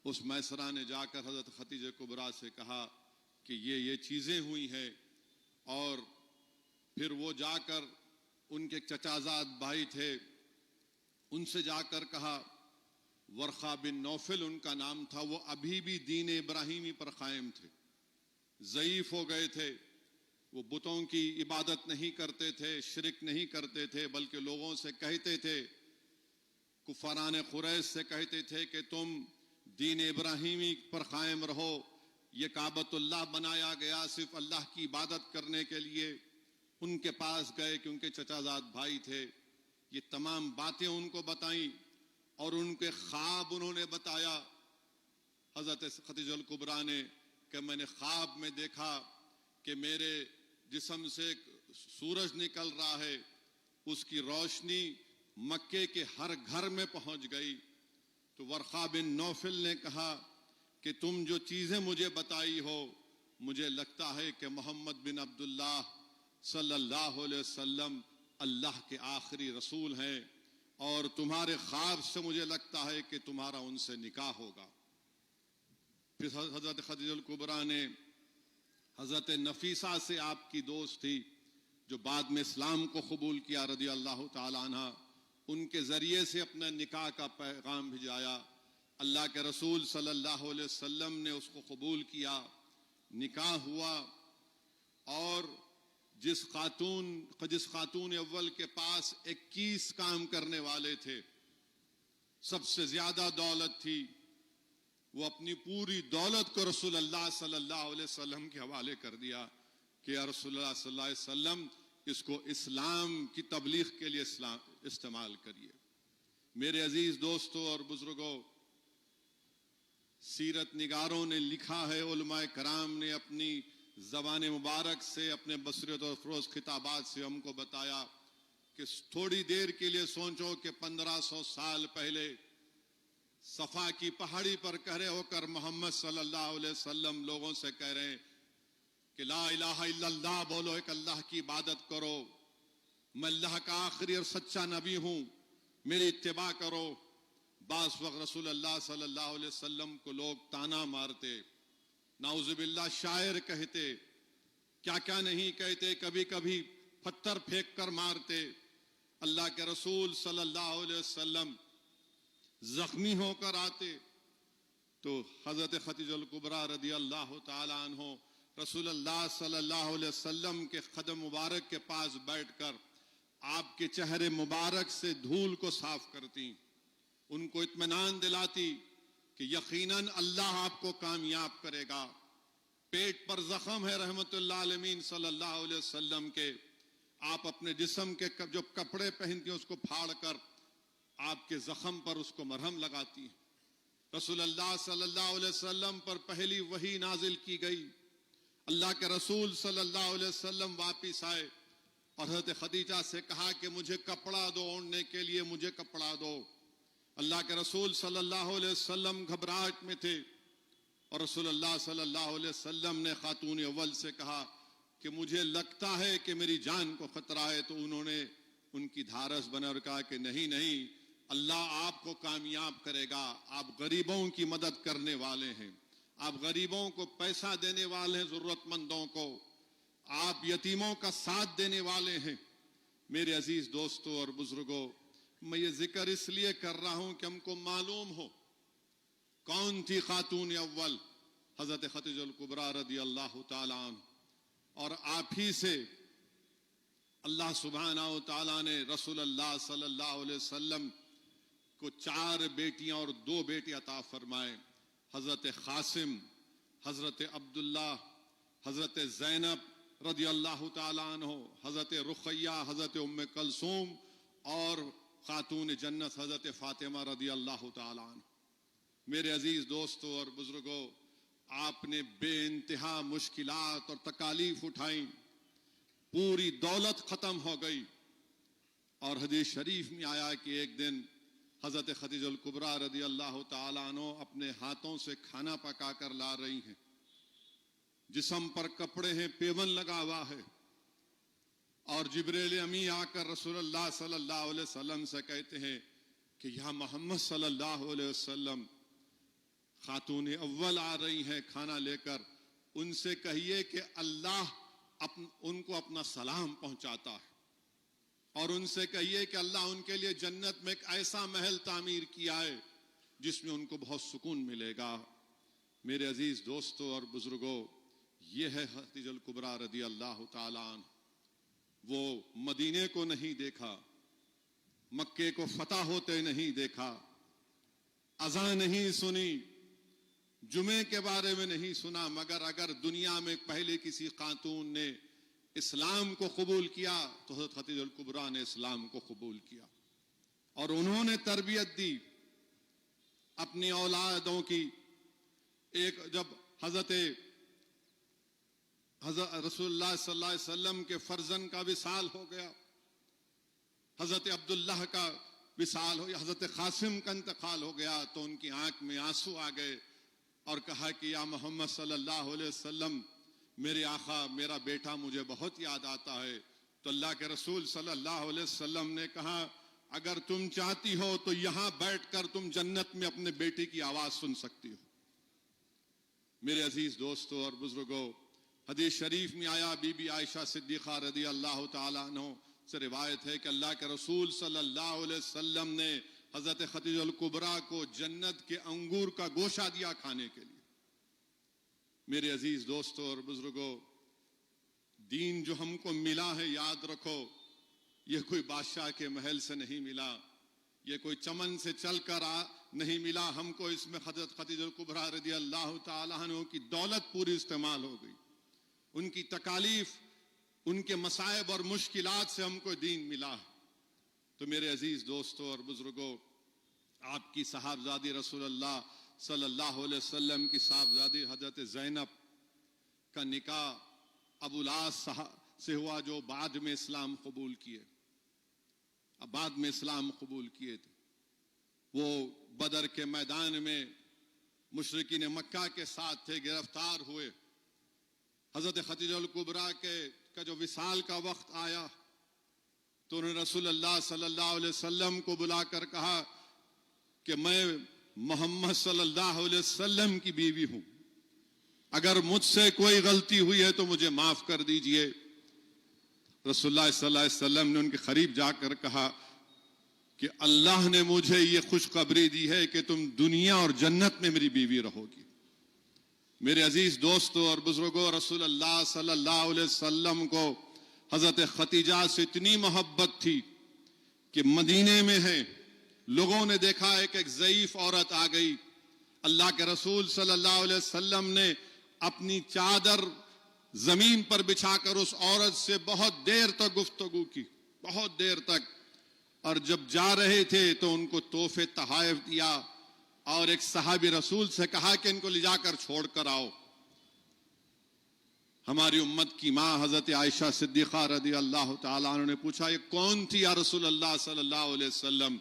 اس میسرہ نے جا کر حضرت ختیجہ کبریٰ سے کہا کہ یہ چیزیں ہوئی ہیں، اور پھر وہ جا کر ان کے چچازاد بھائی تھے، ان سے جا کر کہا، ورقہ بن نوفل ان کا نام تھا، وہ ابھی بھی دین ابراہیمی پر قائم تھے، ضعیف ہو گئے تھے، وہ بتوں کی عبادت نہیں کرتے تھے، شرک نہیں کرتے تھے، بلکہ لوگوں سے کہتے تھے، کفاران قریش سے کہتے تھے کہ تم دین ابراہیمی پر قائم رہو، یہ کعبۃ اللہ بنایا گیا صرف اللہ کی عبادت کرنے کے لیے۔ ان کے پاس گئے کہ ان کے چچازاد بھائی تھے، یہ تمام باتیں ان کو بتائیں، اور ان کے خواب انہوں نے بتایا حضرت ختیجہ الکبریٰ نے کہ میں نے خواب میں دیکھا کہ میرے جسم سے سورج نکل رہا ہے، اس کی روشنی مکے کے ہر گھر میں پہنچ گئی، تو ورقہ بن نوفل نے کہا کہ تم جو چیزیں مجھے بتائی ہو مجھے لگتا ہے کہ محمد بن عبداللہ صلی اللہ علیہ وسلم اللہ کے آخری رسول ہیں، اور تمہارے خواب سے مجھے لگتا ہے کہ تمہارا ان سے نکاح ہوگا۔ پھر حضرت خدیجہ الکبریٰ نے حضرت نفیسہ سے، آپ کی دوست تھی جو بعد میں اسلام کو قبول کیا رضی اللہ تعالی عنہ، ان کے ذریعے سے اپنا نکاح کا پیغام بھیجایا۔ اللہ کے رسول صلی اللہ علیہ وسلم نے اس کو قبول کیا، نکاح ہوا، اور جس خاتون اول کے پاس 21 کام کرنے والے تھے، سب سے زیادہ دولت تھی، وہ اپنی پوری دولت کو رسول اللہ صلی اللہ علیہ وسلم کے حوالے کر دیا کہ یا رسول اللہ صلی اللہ علیہ وسلم اس کو اسلام کی تبلیغ کے لیے استعمال کریے۔ میرے عزیز دوستوں اور بزرگوں، سیرت نگاروں نے لکھا ہے، علماء کرام نے اپنی زبان مبارک سے، اپنے بصیرت و فروز خطابات سے ہم کو بتایا کہ تھوڑی دیر کے لیے سوچو کہ 1500 سال پہلے صفا کی پہاڑی پر کھڑے ہو کر محمد صلی اللہ علیہ وسلم لوگوں سے کہہ رہے ہیں کہ لا الہ الا اللہ بولو، ایک اللہ کی عبادت کرو، میں اللہ کا آخری اور سچا نبی ہوں، میری اتباع کرو۔ بعض وقت رسول اللہ صلی اللہ علیہ وسلم کو لوگ تانا مارتے، نعوذ باللہ شاعر کہتے، کیا کیا نہیں کہتے، کبھی کبھی پتھر پھینک کر مارتے۔ اللہ کے رسول صلی اللہ علیہ وسلم زخمی ہو کر آتے تو حضرت خدیجہ الکبریٰ رضی اللہ تعالی عنہ رسول اللہ صلی اللہ علیہ وسلم کے قدم مبارک کے پاس بیٹھ کر آپ کے چہرے مبارک سے دھول کو صاف کرتی، ان کو اطمینان دلاتی کہ یقیناً اللہ آپ کو کامیاب کرے گا۔ پیٹ پر زخم ہے رحمت اللہ علیہ صلی اللہ علیہ وسلم کے، آپ اپنے جسم کے جو کپڑے پہنتی ہیں اس کو پھاڑ کر آپ کے زخم پر اس کو مرہم لگاتی ہیں۔ رسول اللہ صلی اللہ علیہ وسلم پر پہلی وحی نازل کی گئی، اللہ کے رسول صلی اللہ علیہ وسلم واپس آئے اور حضرت خدیجہ سے کہا کہ مجھے کپڑا دو، اوڑھنے کے لیے مجھے کپڑا دو۔ اللہ کے رسول صلی اللہ علیہ وسلم گھبراہٹ میں تھے، اور رسول اللہ صلی اللہ علیہ وسلم نے خاتون اول سے کہا کہ مجھے لگتا ہے کہ میری جان کو خطرہ ہے، تو انہوں نے ان کی دھارس بنا اور کہا کہ نہیں نہیں، اللہ آپ کو کامیاب کرے گا، آپ غریبوں کی مدد کرنے والے ہیں، آپ غریبوں کو پیسہ دینے والے ہیں، ضرورت مندوں کو آپ یتیموں کا ساتھ دینے والے ہیں۔ میرے عزیز دوستوں اور بزرگوں، میں یہ ذکر اس لیے کر رہا ہوں کہ ہم کو معلوم ہو کون تھی خاتون اول حضرت خدیجہ الکبریٰ رضی اللہ تعالیٰ عنہ، اور آپ ہی سے اللہ سبحانہ و تعالیٰ نے رسول اللہ صلی اللہ علیہ وسلم کو 4 بیٹیاں اور 2 بیٹے عطا فرمائے، حضرت قاسم، حضرت عبداللہ، حضرت زینب رضی اللہ تعالیٰ عنہ، حضرت رقیہ، حضرت ام کلثوم، اور خاتون جنت حضرت فاطمہ رضی اللہ تعالیٰ عنہ۔ میرے عزیز دوستوں اور بزرگوں، آپ نے بے انتہا مشکلات اور تکالیف اٹھائیں، پوری دولت ختم ہو گئی، اور حدیث شریف میں آیا کہ ایک دن حضرت خدیجہ الکبریٰ رضی اللہ تعالیٰ عنہ اپنے ہاتھوں سے کھانا پکا کر لا رہی ہیں، جسم پر کپڑے ہیں، پیون لگا ہوا ہے، اور جبریل امی آ کر رسول اللہ صلی اللہ علیہ وسلم سے کہتے ہیں کہ یہاں محمد صلی اللہ علیہ وسلم خاتون اول آ رہی ہیں کھانا لے کر، ان سے کہیے کہ اللہ ان کو اپنا سلام پہنچاتا ہے، اور ان سے کہیے کہ اللہ ان کے لیے جنت میں ایک ایسا محل تعمیر کیا ہے جس میں ان کو بہت سکون ملے گا۔ میرے عزیز دوستوں اور بزرگوں، یہ ہے خدیجہ الکبریٰ رضی اللہ تعالیٰ عنہ۔ وہ مدینے کو نہیں دیکھا، مکے کو فتح ہوتے نہیں دیکھا، اذان نہیں سنی، جمعے کے بارے میں نہیں سنا، مگر اگر دنیا میں پہلے کسی خاتون نے اسلام کو قبول کیا تو حضرت خدیجہ الکبریٰ نے اسلام کو قبول کیا، اور انہوں نے تربیت دی اپنی اولادوں کی۔ ایک جب حضرت رسول اللہ صلی اللہ علیہ وسلم کے فرزند کا وصال ہو گیا، حضرت عبداللہ کا وصال ہو. حضرت قاسم کا انتقال ہو گیا تو ان کی آنکھ میں آنسو آ گئے اور کہا کہ یا محمد صلی اللہ علیہ وسلم، میرے آقا، میرا بیٹا مجھے بہت یاد آتا ہے. تو اللہ کے رسول صلی اللہ علیہ وسلم نے کہا اگر تم چاہتی ہو تو یہاں بیٹھ کر تم جنت میں اپنے بیٹے کی آواز سن سکتی ہو. میرے عزیز دوستو اور بزرگوں، حدیث شریف میں آیا، بی بی عائشہ صدیقہ رضی اللہ تعالیٰ عنہ سے روایت ہے کہ اللہ کے رسول صلی اللہ علیہ وسلم نے حضرت خدیجہ الکبریٰ کو جنت کے انگور کا گوشہ دیا کھانے کے لیے. میرے عزیز دوستو اور بزرگوں، دین جو ہم کو ملا ہے، یاد رکھو، یہ کوئی بادشاہ کے محل سے نہیں ملا، یہ کوئی چمن سے چل کر نہیں ملا. ہم کو اس میں حضرت خدیجہ الکبریٰ رضی اللہ تعالیٰ عنہ کی دولت پوری استعمال ہو گئی، ان کی تکالیف، ان کے مصائب اور مشکلات سے ہم کو دین ملا. تو میرے عزیز دوستو اور بزرگوں، آپ کی صاحبزادی رسول اللہ صلی اللہ علیہ وسلم کی صاحبزادی حضرت زینب کا نکاح ابو العاص سے ہوا، جو بعد میں اسلام قبول کیے. اب بعد میں اسلام قبول کیے تھے. وہ بدر کے میدان میں مشرکین مکہ کے ساتھ تھے، گرفتار ہوئے. حضرت خدیجہ الکبریٰ کا جو وصال کا وقت آیا تو انہوں نے رسول اللہ صلی اللہ علیہ وسلم کو بلا کر کہا کہ میں محمد صلی اللہ علیہ وسلم کی بیوی ہوں، اگر مجھ سے کوئی غلطی ہوئی ہے تو مجھے معاف کر دیجئے. رسول اللہ صلی اللہ علیہ وسلم نے ان کے قریب جا کر کہا کہ اللہ نے مجھے یہ خوشخبری دی ہے کہ تم دنیا اور جنت میں میری بیوی رہو گی. میرے عزیز دوستو اور بزرگوں، رسول اللہ صلی اللہ علیہ وسلم کو حضرت خدیجہ سے اتنی محبت تھی کہ مدینے میں ہیں، لوگوں نے دیکھا ہے کہ ایک ضعیف عورت آ گئی. اللہ کے رسول صلی اللہ علیہ وسلم نے اپنی چادر زمین پر بچھا کر اس عورت سے بہت دیر تک گفتگو کی، بہت دیر تک. اور جب جا رہے تھے تو ان کو تحفے تحائف دیا اور ایک صحابی رسول سے کہا کہ ان کو لے جا کر چھوڑ کر آؤ. ہماری امت کی ماں حضرت عائشہ صدیقہ رضی اللہ تعالیٰ عنہ نے پوچھا یہ کون تھی یا رسول اللہ صلی اللہ علیہ وسلم؟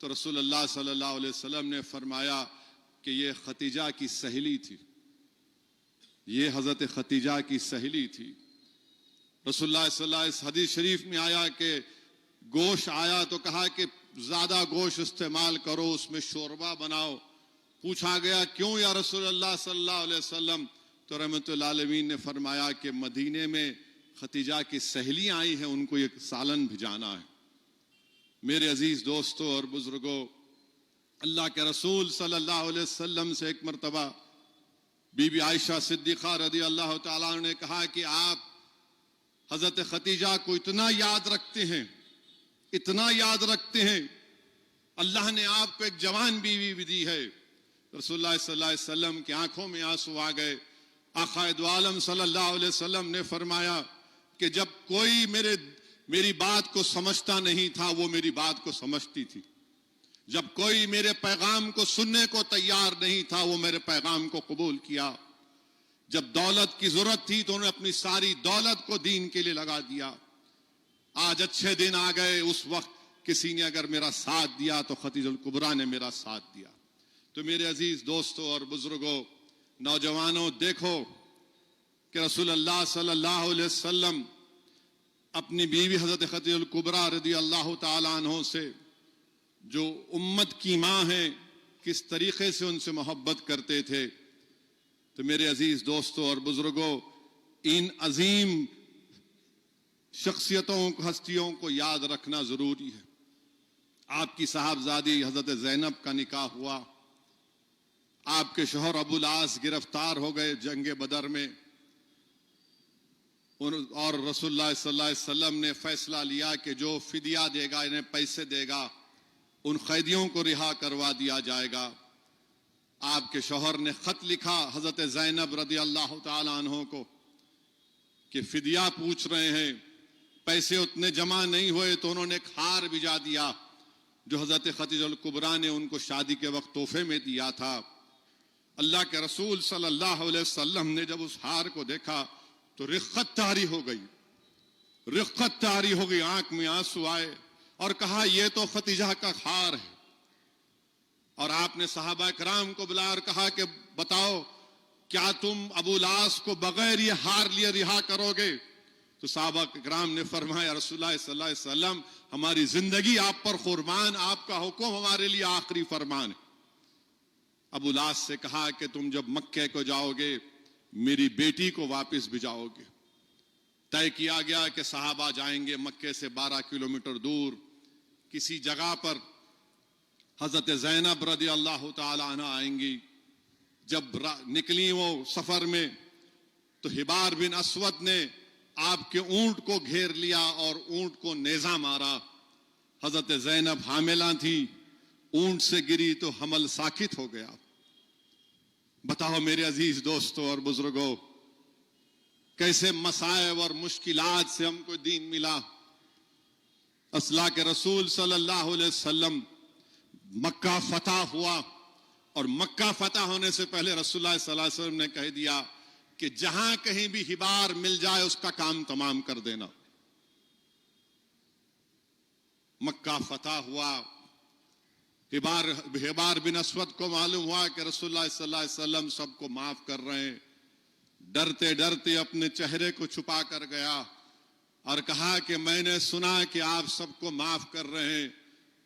تو رسول اللہ صلی اللہ علیہ وسلم نے فرمایا کہ یہ خدیجہ کی سہیلی تھی، یہ حضرت خدیجہ کی سہیلی تھی. رسول اللہ صلی اللہ علیہ وسلم حدیث شریف میں آیا کہ گوشت آیا تو کہا کہ زیادہ گوشت استعمال کرو، اس میں شوربہ بناؤ. پوچھا گیا کیوں یا رسول اللہ صلی اللہ علیہ وسلم؟ تو رحمت اللہ عالمین نے فرمایا کہ مدینے میں خدیجہ کی سہیلیاں آئی ہیں، ان کو یہ سالن بھجانا ہے. میرے عزیز دوستو اور بزرگوں، اللہ کے رسول صلی اللہ علیہ وسلم سے ایک مرتبہ بی بی عائشہ صدیقہ رضی اللہ تعالیٰ عنہ نے کہا کہ آپ حضرت خدیجہ کو اتنا یاد رکھتے ہیں، اتنا یاد رکھتے ہیں، اللہ نے آپ کو ایک جوان بیوی بھی دی ہے. رسول اللہ صلی اللہ علیہ وسلم کی آنکھوں میں آنسو آ گئے. آقا دو عالم صلی اللہ علیہ وسلم نے فرمایا کہ جب کوئی میری بات کو سمجھتا نہیں تھا وہ میری بات کو سمجھتی تھی، جب کوئی میرے پیغام کو سننے کو تیار نہیں تھا وہ میرے پیغام کو قبول کیا، جب دولت کی ضرورت تھی تو انہوں نے اپنی ساری دولت کو دین کے لیے لگا دیا. آج اچھے دن آ گئے، اس وقت کسی نے اگر میرا ساتھ دیا تو خدیجہ الکبریٰ نے میرا ساتھ دیا. تو میرے عزیز دوستوں اور بزرگوں، نوجوانوں، دیکھو کہ رسول اللہ صلی اللہ علیہ وسلم اپنی بیوی حضرت خدیجہ الکبریٰ رضی اللہ تعالیٰ عنہ سے، جو امت کی ماں ہیں، کس طریقے سے ان سے محبت کرتے تھے. تو میرے عزیز دوستوں اور بزرگوں، ان عظیم شخصیتوں، ہستیوں کو یاد رکھنا ضروری ہے. آپ کی صاحبزادی حضرت زینب کا نکاح ہوا، آپ کے شوہر ابو العاص گرفتار ہو گئے جنگ بدر میں، اور رسول اللہ صلی اللہ علیہ وسلم نے فیصلہ لیا کہ جو فدیہ دے گا، انہیں پیسے دے گا، ان قیدیوں کو رہا کروا دیا جائے گا. آپ کے شوہر نے خط لکھا حضرت زینب رضی اللہ تعالیٰ عنہ کو کہ فدیہ پوچھ رہے ہیں، پیسے اتنے جمع نہیں ہوئے تو انہوں نے ایک ہار بھجا دیا جو حضرت خدیجہ الکبریٰ نے ان کو شادی کے وقت تحفے میں دیا تھا. اللہ کے رسول صلی اللہ علیہ وسلم نے جب اس ہار کو دیکھا تو رقت طاری ہو گئی، رقت طاری ہو گئی، آنکھ میں آنسو آئے اور کہا یہ تو ختیجہ کا خار ہے. اور آپ نے صحابہ کرام کو بلا اور کہا کہ بتاؤ کیا تم ابو لاس کو بغیر یہ ہار لیے رہا کرو گے؟ تو صحابہ کرام نے فرمایا رسول اللہ صلی اللہ علیہ وسلم ہماری زندگی آپ پر قربان، آپ کا حکم ہمارے لیے آخری فرمان ہے. ابو لاس سے کہا کہ تم جب مکے کو جاؤ گے میری بیٹی کو واپس بھجاؤ گے. طے کیا گیا کہ صحابہ جائیں گے مکے سے 12 کلومیٹر دور کسی جگہ پر. حضرت زینب رضی اللہ تعالی عنہ آئیں گی. جب نکلی وہ سفر میں تو حبار بن اسود نے آپ کے اونٹ کو گھیر لیا اور اونٹ کو نیزہ مارا. حضرت زینب حاملہ تھی، اونٹ سے گری تو حمل ساکت ہو گیا. بتاؤ میرے عزیز دوستوں اور بزرگوں کیسے مصائب اور مشکلات سے ہم کو دین ملا. اللہ کے رسول صلی اللہ علیہ وسلم مکہ فتح ہوا اور مکہ فتح ہونے سے پہلے رسول اللہ صلی اللہ علیہ وسلم نے کہہ دیا کہ جہاں کہیں بھی حبار مل جائے اس کا کام تمام کر دینا. مکہ فتح ہوا. حبار بن اسود کو معلوم ہوا کہ رسول اللہ صلی اللہ علیہ وسلم سب کو معاف کر رہے ہیں. ڈرتے ڈرتے اپنے چہرے کو چھپا کر گیا اور کہا کہ میں نے سنا کہ آپ سب کو معاف کر رہے ہیں.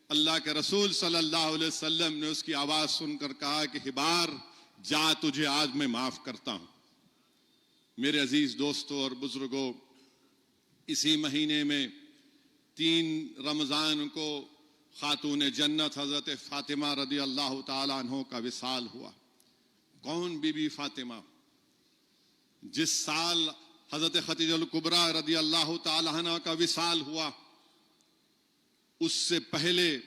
اللہ کے رسول صلی اللہ علیہ وسلم نے اس کی آواز سن کر کہا کہ حبار جا تجھے آج میں معاف کرتا ہوں. میرے عزیز دوستوں اور بزرگوں اسی مہینے میں 3 رمضان کو خاتون جنت حضرت فاطمہ رضی اللہ تعالی عنہ کا وصال ہوا. کون بی بی فاطمہ؟ جس سال حضرت خدیجہ الکبریٰ رضی اللہ تعالی عنہ کا وصال ہوا اس سے پہلے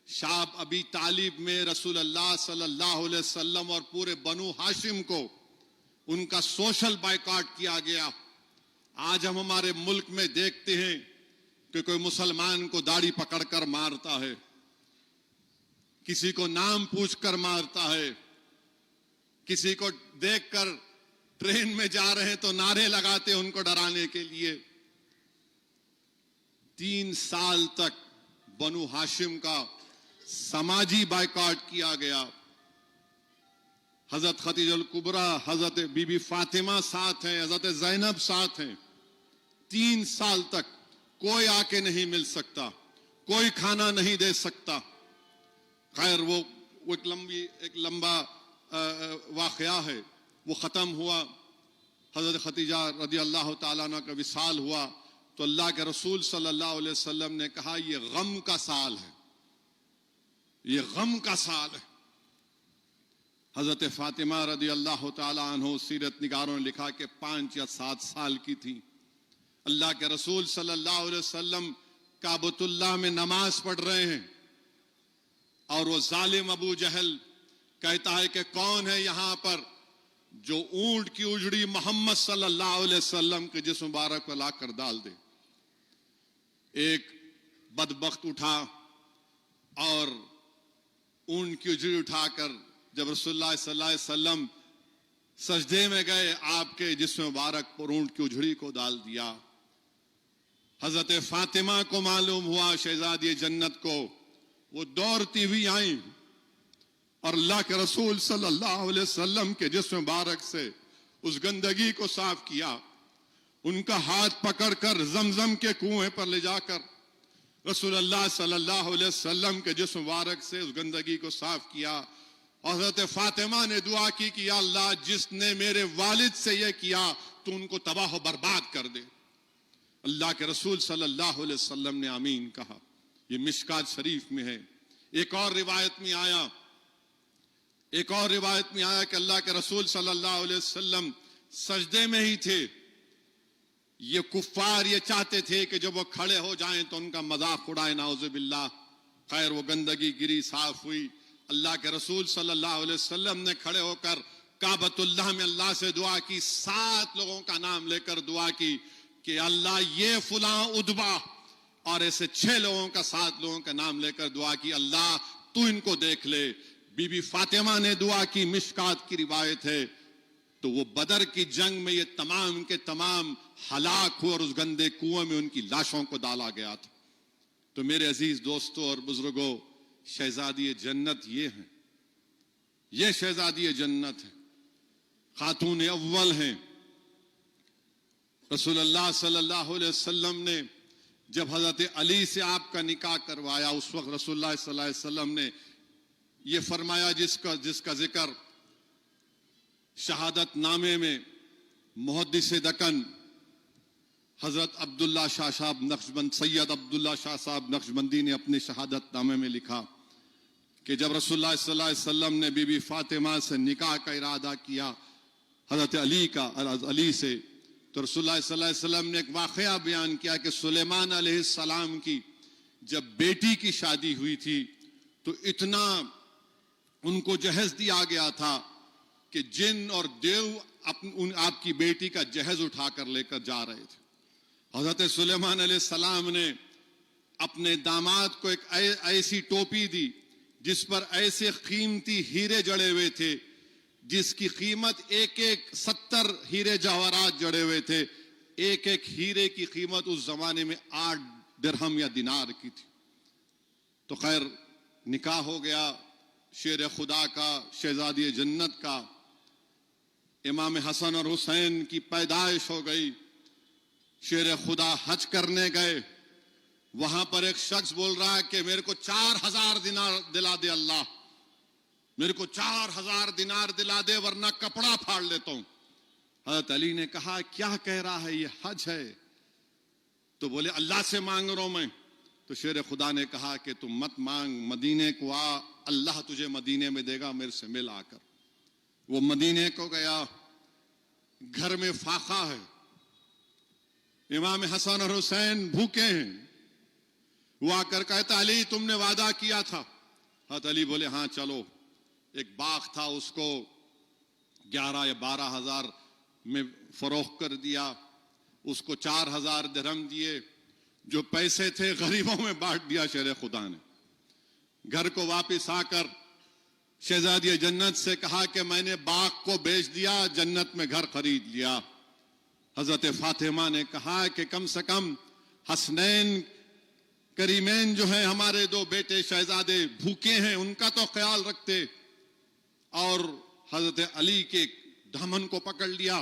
شاب ابی طالب میں رسول اللہ صلی اللہ علیہ وسلم اور پورے بنو ہاشم کو ان کا سوشل بائیکاٹ کیا گیا. آج ہم ہمارے ملک میں دیکھتے ہیں کہ کوئی مسلمان کو داڑھی پکڑ کر مارتا ہے، کسی کو نام پوچھ کر مارتا ہے، کسی کو دیکھ کر ٹرین میں جا رہے ہیں تو نعرے لگاتے ان کو ڈرانے کے لیے. 3 سال تک بنو ہاشم کا سماجی بائیکاٹ کیا گیا. حضرت خدیجہ الکبریٰ، حضرت بی بی فاطمہ ساتھ ہیں، حضرت زینب ساتھ ہیں. 3 سال تک کوئی آ کے نہیں مل سکتا، کوئی کھانا نہیں دے سکتا. خیر وہ ایک لمبا واقعہ ہے، وہ ختم ہوا. حضرت خدیجہ رضی اللہ تعالیٰ عنہ کا وصال ہوا تو اللہ کے رسول صلی اللہ علیہ وسلم نے کہا یہ غم کا سال ہے، یہ غم کا سال ہے. حضرت فاطمہ رضی اللہ تعالیٰ عنہ سیرت نگاروں نے لکھا کہ 5 یا 7 سال کی تھی. اللہ کے رسول صلی اللہ علیہ وسلم کعبۃ اللہ میں نماز پڑھ رہے ہیں اور وہ ظالم ابو جہل کہتا ہے کہ کون ہے یہاں پر جو اونٹ کی اجڑی محمد صلی اللہ علیہ وسلم کے جسم مبارک کو لا کر ڈال دے. ایک بدبخت اٹھا اور اونٹ کی اجڑی اٹھا کر جب رسول اللہ صلی اللہ علیہ وسلم سجدے میں گئے آپ کے جسم مبارک پر اونٹ کی اجڑی کو ڈال دیا. حضرت فاطمہ کو معلوم ہوا شہزادی جنت کو، وہ دوڑتی ہوئی آئیں اور اللہ کے رسول صلی اللہ علیہ وسلم کے جسم مبارک سے اس گندگی کو صاف کیا. ان کا ہاتھ پکڑ کر زمزم کے کنویں پر لے جا کر رسول اللہ صلی اللہ علیہ وسلم کے جسم مبارک سے اس گندگی کو صاف کیا. حضرت فاطمہ نے دعا کی کہ یا اللہ جس نے میرے والد سے یہ کیا تو ان کو تباہ و برباد کر دے. اللہ کے رسول صلی اللہ علیہ وسلم نے آمین کہا. یہ مشکات شریف میں ہے. ایک اور روایت میں آیا کہ اللہ کے رسول صلی اللہ علیہ وسلم سجدے میں ہی تھے. یہ کفار یہ چاہتے تھے کہ جب وہ کھڑے ہو جائیں تو ان کا مذاق اڑائے، نعوذ باللہ. خیر وہ گندگی گری، صاف ہوئی. اللہ کے رسول صلی اللہ علیہ وسلم نے کھڑے ہو کر کعبۃ اللہ میں اللہ سے دعا کی. 7 لوگوں کا نام لے کر دعا کی کہ اللہ یہ فلاں ادبا، اور ایسے 6 لوگوں کا 7 لوگوں کا نام لے کر دعا کی اللہ تو ان کو دیکھ لے. بی بی فاطمہ نے دعا کی، مشکات کی روایت ہے. تو وہ بدر کی جنگ میں یہ تمام کے تمام ہلاک ہوئے اور اس گندے کنویں میں ان کی لاشوں کو ڈالا گیا تھا. تو میرے عزیز دوستوں اور بزرگوں، شہزادی جنت یہ ہیں، یہ شہزادی جنت ہے، خاتون اول ہیں۔ رسول اللہ صلی اللہ علیہ وسلم نے جب حضرت علی سے آپ کا نکاح کروایا، اس وقت رسول اللہ صلی اللہ علیہ وسلم نے یہ فرمایا جس کا ذکر شہادت نامے میں محدث دکن حضرت عبداللہ شاہ صاحب نقشبند، سید عبداللہ شاہ صاحب نقشبندی نے اپنے شہادت نامے میں لکھا کہ جب رسول اللہ صلی اللہ علیہ وسلم نے بی بی فاطمہ سے نکاح کا ارادہ کیا حضرت علی سے، تو رسول اللہ صلی اللہ علیہ وسلم نے ایک واقعہ بیان کیا کہ سلیمان علیہ السلام کی جب بیٹی کی شادی ہوئی تھی تو اتنا ان کو جہیز دیا گیا تھا کہ جن اور دیو آپ کی بیٹی کا جہیز اٹھا کر لے کر جا رہے تھے۔ حضرت سلیمان علیہ السلام نے اپنے داماد کو ایک ایسی ٹوپی دی جس پر ایسے قیمتی ہیرے جڑے ہوئے تھے، جس کی قیمت 70 ہیرے جواہرات جڑے ہوئے تھے، ایک ہیرے کی قیمت اس زمانے میں 8 درہم یا دینار کی تھی۔ تو خیر نکاح ہو گیا شیر خدا کا، شہزادی جنت کا، امام حسن اور حسین کی پیدائش ہو گئی، شیر خدا حج کرنے گئے، وہاں پر ایک شخص بول رہا ہے کہ میرے کو 4000 دینار دلا دے اللہ، میرے کو 4000 دینار دلا دے ورنہ کپڑا پھاڑ لیتا ہوں۔ حضرت علی نے کہا کیا کہہ رہا ہے، یہ حج ہے؟ تو بولے اللہ سے مانگ رہا ہوں میں۔ تو شیر خدا نے کہا کہ تم مت مانگ، مدینے کو آ، اللہ تجھے مدینے میں دے گا، میرے سے مل آ کر۔ وہ مدینے کو گیا، گھر میں فاقہ ہے، امام حسن اور حسین بھوکے ہیں، وہ آ کر کہتا علی تم نے وعدہ کیا تھا۔ حضرت علی بولے ہاں چلو۔ ایک باغ تھا، اس کو 11 یا 12 ہزار میں فروخت کر دیا، اس کو 4000 درہم دیے، جو پیسے تھے غریبوں میں بانٹ دیا شیر خدا نے۔ گھر کو واپس آ کر شہزادی جنت سے کہا کہ میں نے باغ کو بیچ دیا، جنت میں گھر خرید لیا۔ حضرت فاطمہ نے کہا کہ کم سے کم حسنین کریمین جو ہیں ہمارے 2 بیٹے شہزادے بھوکے ہیں، ان کا تو خیال رکھتے۔ اور حضرت علی کے دامن کو پکڑ لیا۔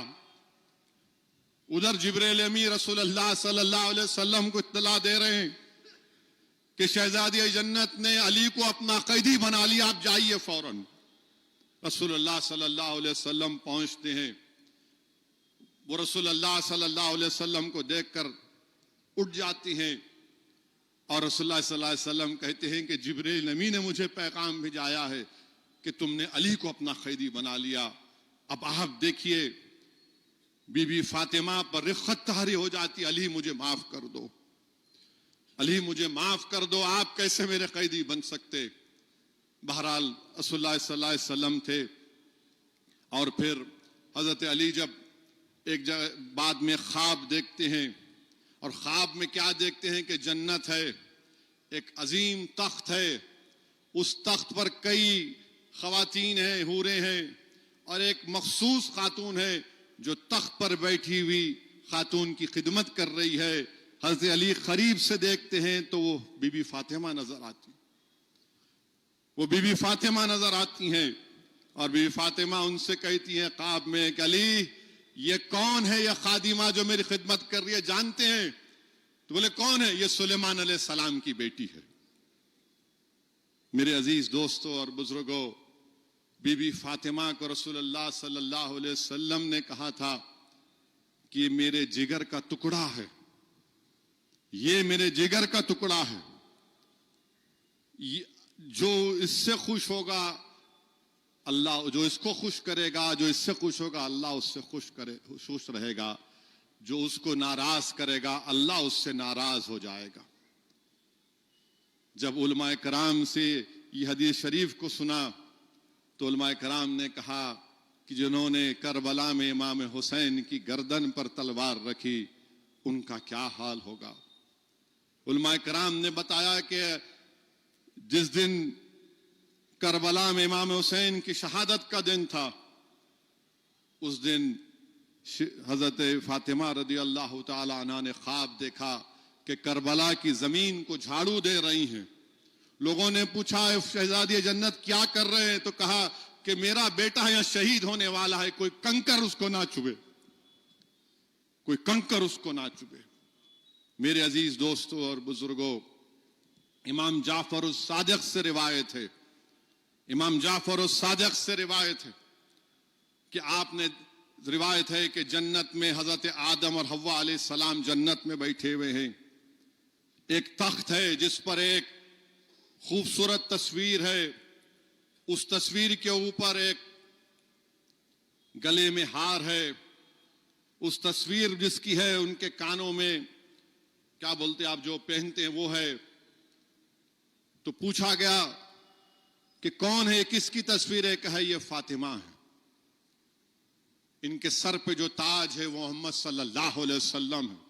ادھر جبریل امی رسول اللہ صلی اللہ علیہ وسلم کو اطلاع دے رہے ہیں کہ شہزادی جنت نے علی کو اپنا قیدی بنا لیا، آپ جائیے فوراً۔ رسول اللہ صلی اللہ علیہ وسلم پہنچتے ہیں، وہ رسول اللہ صلی اللہ علیہ وسلم کو دیکھ کر اٹھ جاتی ہیں، اور رسول اللہ صلی اللہ علیہ وسلم کہتے ہیں کہ جبریل امی نے مجھے پیغام بھیجایا ہے کہ تم نے علی کو اپنا قیدی بنا لیا۔ اب آپ دیکھیے بی بی فاطمہ پر رقت طاری ہو جاتی، علی مجھے معاف کر دو، علی مجھے معاف کر دو، آپ کیسے میرے قیدی بن سکتے؟ بہرحال رسول اللہ صلی اللہ علیہ وسلم تھے۔ اور پھر حضرت علی جب ایک جگہ بعد میں خواب دیکھتے ہیں، اور خواب میں کیا دیکھتے ہیں کہ جنت ہے، ایک عظیم تخت ہے، اس تخت پر کئی خواتین ہیں، حوریں ہیں، اور ایک مخصوص خاتون ہے جو تخت پر بیٹھی ہوئی خاتون کی خدمت کر رہی ہے۔ حضرت علی قریب سے دیکھتے ہیں تو وہ بی بی فاطمہ نظر آتی، وہ بی بی فاطمہ نظر آتی ہیں، اور بی بی فاطمہ ان سے کہتی ہیں خواب میں کہ علی یہ کون ہے، یہ خادمہ جو میری خدمت کر رہی ہے، جانتے ہیں؟ تو بولے کون ہے؟ یہ سلیمان علیہ السلام کی بیٹی ہے۔ میرے عزیز دوستوں اور بزرگوں، بی بی فاطمہ کو رسول اللہ صلی اللہ علیہ وسلم نے کہا تھا کہ یہ میرے جگر کا ٹکڑا ہے، یہ میرے جگر کا ٹکڑا ہے، جو اس سے خوش ہوگا اللہ، جو اس کو خوش کرے گا، جو اس سے خوش ہوگا اللہ اس سے خوش رہے گا، جو اس کو ناراض کرے گا اللہ اس سے ناراض ہو جائے گا۔ جب علماء کرام سے یہ حدیث شریف کو سنا تو علماء کرام نے کہا کہ جنہوں نے کربلا میں امام حسین کی گردن پر تلوار رکھی ان کا کیا حال ہوگا۔ علماء کرام نے بتایا کہ جس دن کربلا میں امام حسین کی شہادت کا دن تھا، اس دن حضرت فاطمہ رضی اللہ تعالی عنہ نے خواب دیکھا کہ کربلا کی زمین کو جھاڑو دے رہی ہیں. لوگوں نے پوچھا شہزادی جنت کیا کر رہے ہیں؟ تو کہا کہ میرا بیٹا یہاں شہید ہونے والا ہے, کوئی کنکر اس کو نہ چبھے, کوئی کنکر اس کو نہ چبھے. میرے عزیز دوستوں اور بزرگوں, امام جعفر الصادق سے روایت ہے, امام جعفر الصادق سے روایت ہے کہ آپ نے روایت ہے کہ جنت میں حضرت آدم اور حوا علیہ السلام جنت میں بیٹھے ہوئے ہیں. ایک تخت ہے جس پر ایک خوبصورت تصویر ہے, اس تصویر کے اوپر ایک گلے میں ہار ہے, اس تصویر جس کی ہے ان کے کانوں میں کیا بولتے آپ جو پہنتے ہیں وہ ہے. تو پوچھا گیا کہ کون ہے, کس کی تصویر ہے؟ کہا یہ فاطمہ ہے. ان کے سر پہ جو تاج ہے وہ محمد صلی اللہ علیہ وسلم ہے.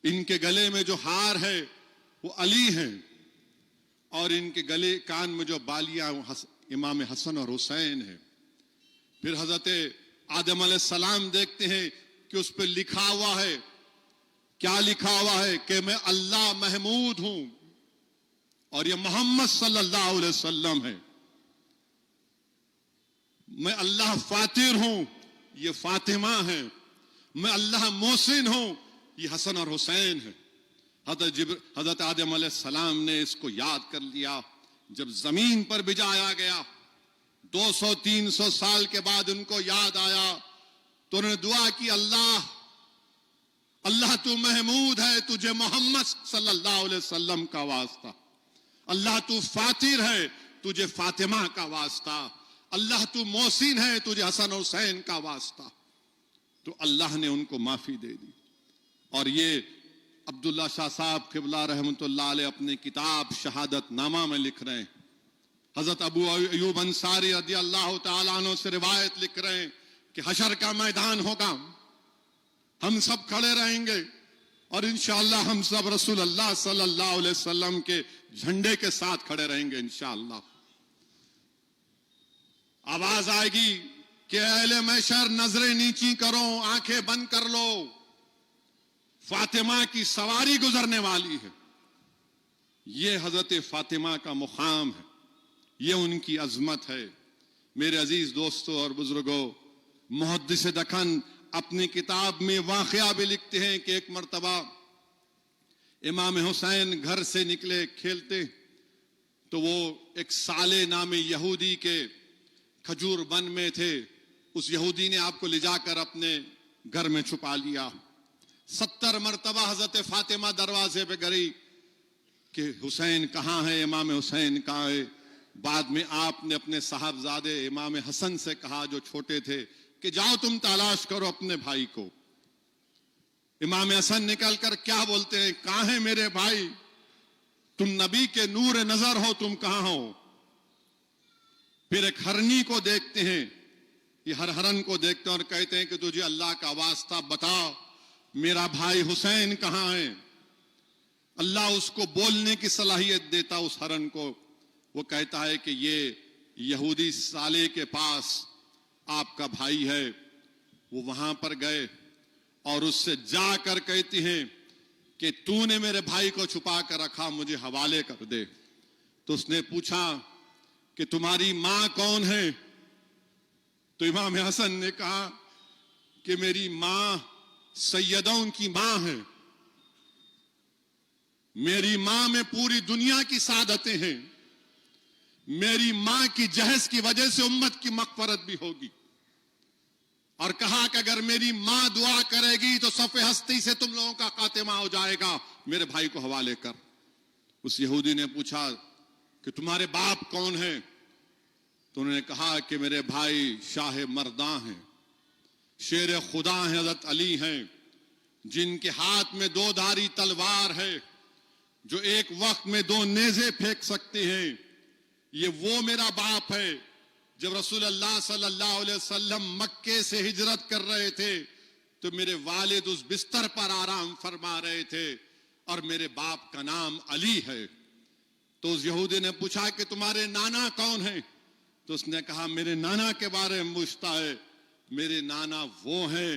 ان کے گلے میں جو ہار ہے وہ علی ہیں, اور ان کے گلے کان میں جو بالیاں وہ امام حسن اور حسین ہے. پھر حضرت آدم علیہ السلام دیکھتے ہیں کہ اس پہ لکھا ہوا ہے, کیا لکھا ہوا ہے؟ کہ میں اللہ محمود ہوں اور یہ محمد صلی اللہ علیہ وسلم ہے. میں اللہ فاتر ہوں, یہ فاطمہ ہے. میں اللہ محسن ہوں, یہ حسن اور حسین ہے. حضرت آدم علیہ السلام نے اس کو یاد کر لیا. جب زمین پر بجایا گیا 200-300 سال کے بعد ان کو یاد آیا تو انہوں نے دعا کی, اللہ تو محمود ہے, تجھے محمد صلی اللہ علیہ وسلم کا واسطہ. اللہ تو فاتر ہے, تجھے فاطمہ کا واسطہ. اللہ تو محسن ہے, تجھے حسن حسین کا واسطہ. تو اللہ نے ان کو معافی دے دی. اور یہ عبداللہ شاہ صاحب قبلہ رحمۃ اللہ علیہ اپنی کتاب شہادت نامہ میں لکھ رہے ہیں. حضرت ابو ایوب انصاری رضی اللہ تعالیٰ عنہ سے روایت لکھ رہے ہیں کہ حشر کا میدان ہوگا, ہم سب کھڑے رہیں گے اور انشاءاللہ ہم سب رسول اللہ صلی اللہ علیہ وسلم کے جھنڈے کے ساتھ کھڑے رہیں گے انشاءاللہ. آواز آئے گی کہ اہل محشر نظریں نیچی کرو, آنکھیں بند کر لو, فاطمہ کی سواری گزرنے والی ہے. یہ حضرت فاطمہ کا مقام ہے, یہ ان کی عظمت ہے. میرے عزیز دوستوں اور بزرگوں, محدث دکن اپنی کتاب میں واقعہ بھی لکھتے ہیں کہ ایک مرتبہ امام حسین گھر سے نکلے کھیلتے تو وہ ایک صالح نامی یہودی کے کھجور بن میں تھے. اس یہودی نے آپ کو لے جا کر اپنے گھر میں چھپا لیا. 70 مرتبہ حضرت فاطمہ دروازے پہ گئی کہ حسین کہاں ہے, امام حسین کہاں ہے. بعد میں آپ نے اپنے صاحبزادے امام حسن سے کہا جو چھوٹے تھے کہ جاؤ تم تلاش کرو اپنے بھائی کو. امام حسن نکل کر کیا بولتے ہیں, کہاں ہے میرے بھائی؟ تم نبی کے نور نظر ہو, تم کہاں ہو؟ پھر ایک ہرنی کو دیکھتے ہیں, یہ ہرن کو دیکھتے ہیں اور کہتے ہیں کہ تجھے اللہ کا واسطہ بتا میرا بھائی حسین کہاں ہے. اللہ اس کو بولنے کی صلاحیت دیتا اس ہرن کو. وہ کہتا ہے کہ یہ یہودی صالح کے پاس آپ کا بھائی ہے. وہ وہاں پر گئے اور اس سے جا کر کہتی ہیں کہ تو نے میرے بھائی کو چھپا کر رکھا, مجھے حوالے کر دے. تو اس نے پوچھا کہ تمہاری ماں کون ہے؟ تو امام حسن نے کہا کہ میری ماں سیدوں کی ماں ہے, میری ماں میں پوری دنیا کی سعادتیں ہیں, میری ماں کی جہیز کی وجہ سے امت کی مغفرت بھی ہوگی. اور کہا کہ اگر میری ماں دعا کرے گی تو صف ہستی سے تم لوگوں کا خاتمہ ہو جائے گا, میرے بھائی کو حوالے کر. اس یہودی نے پوچھا کہ تمہارے باپ کون ہیں؟ تو انہوں نے کہا کہ میرے بھائی شاہ مرداں ہیں, شیر خدا ہیں, حضرت علی ہیں, جن کے ہاتھ میں 2 دھاری تلوار ہے, جو ایک وقت میں 2 نیزے پھینک سکتے ہیں. یہ وہ میرا باپ ہے. جب رسول اللہ صلی اللہ علیہ وسلم مکے سے ہجرت کر رہے تھے تو میرے والد اس بستر پر آرام فرما رہے تھے اور میرے باپ کا نام علی ہے. تو اس یہودی نے پوچھا کہ تمہارے نانا کون ہیں؟ تو اس نے کہا میرے نانا کے بارے میں پوچھتا ہے, میرے نانا وہ ہیں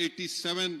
87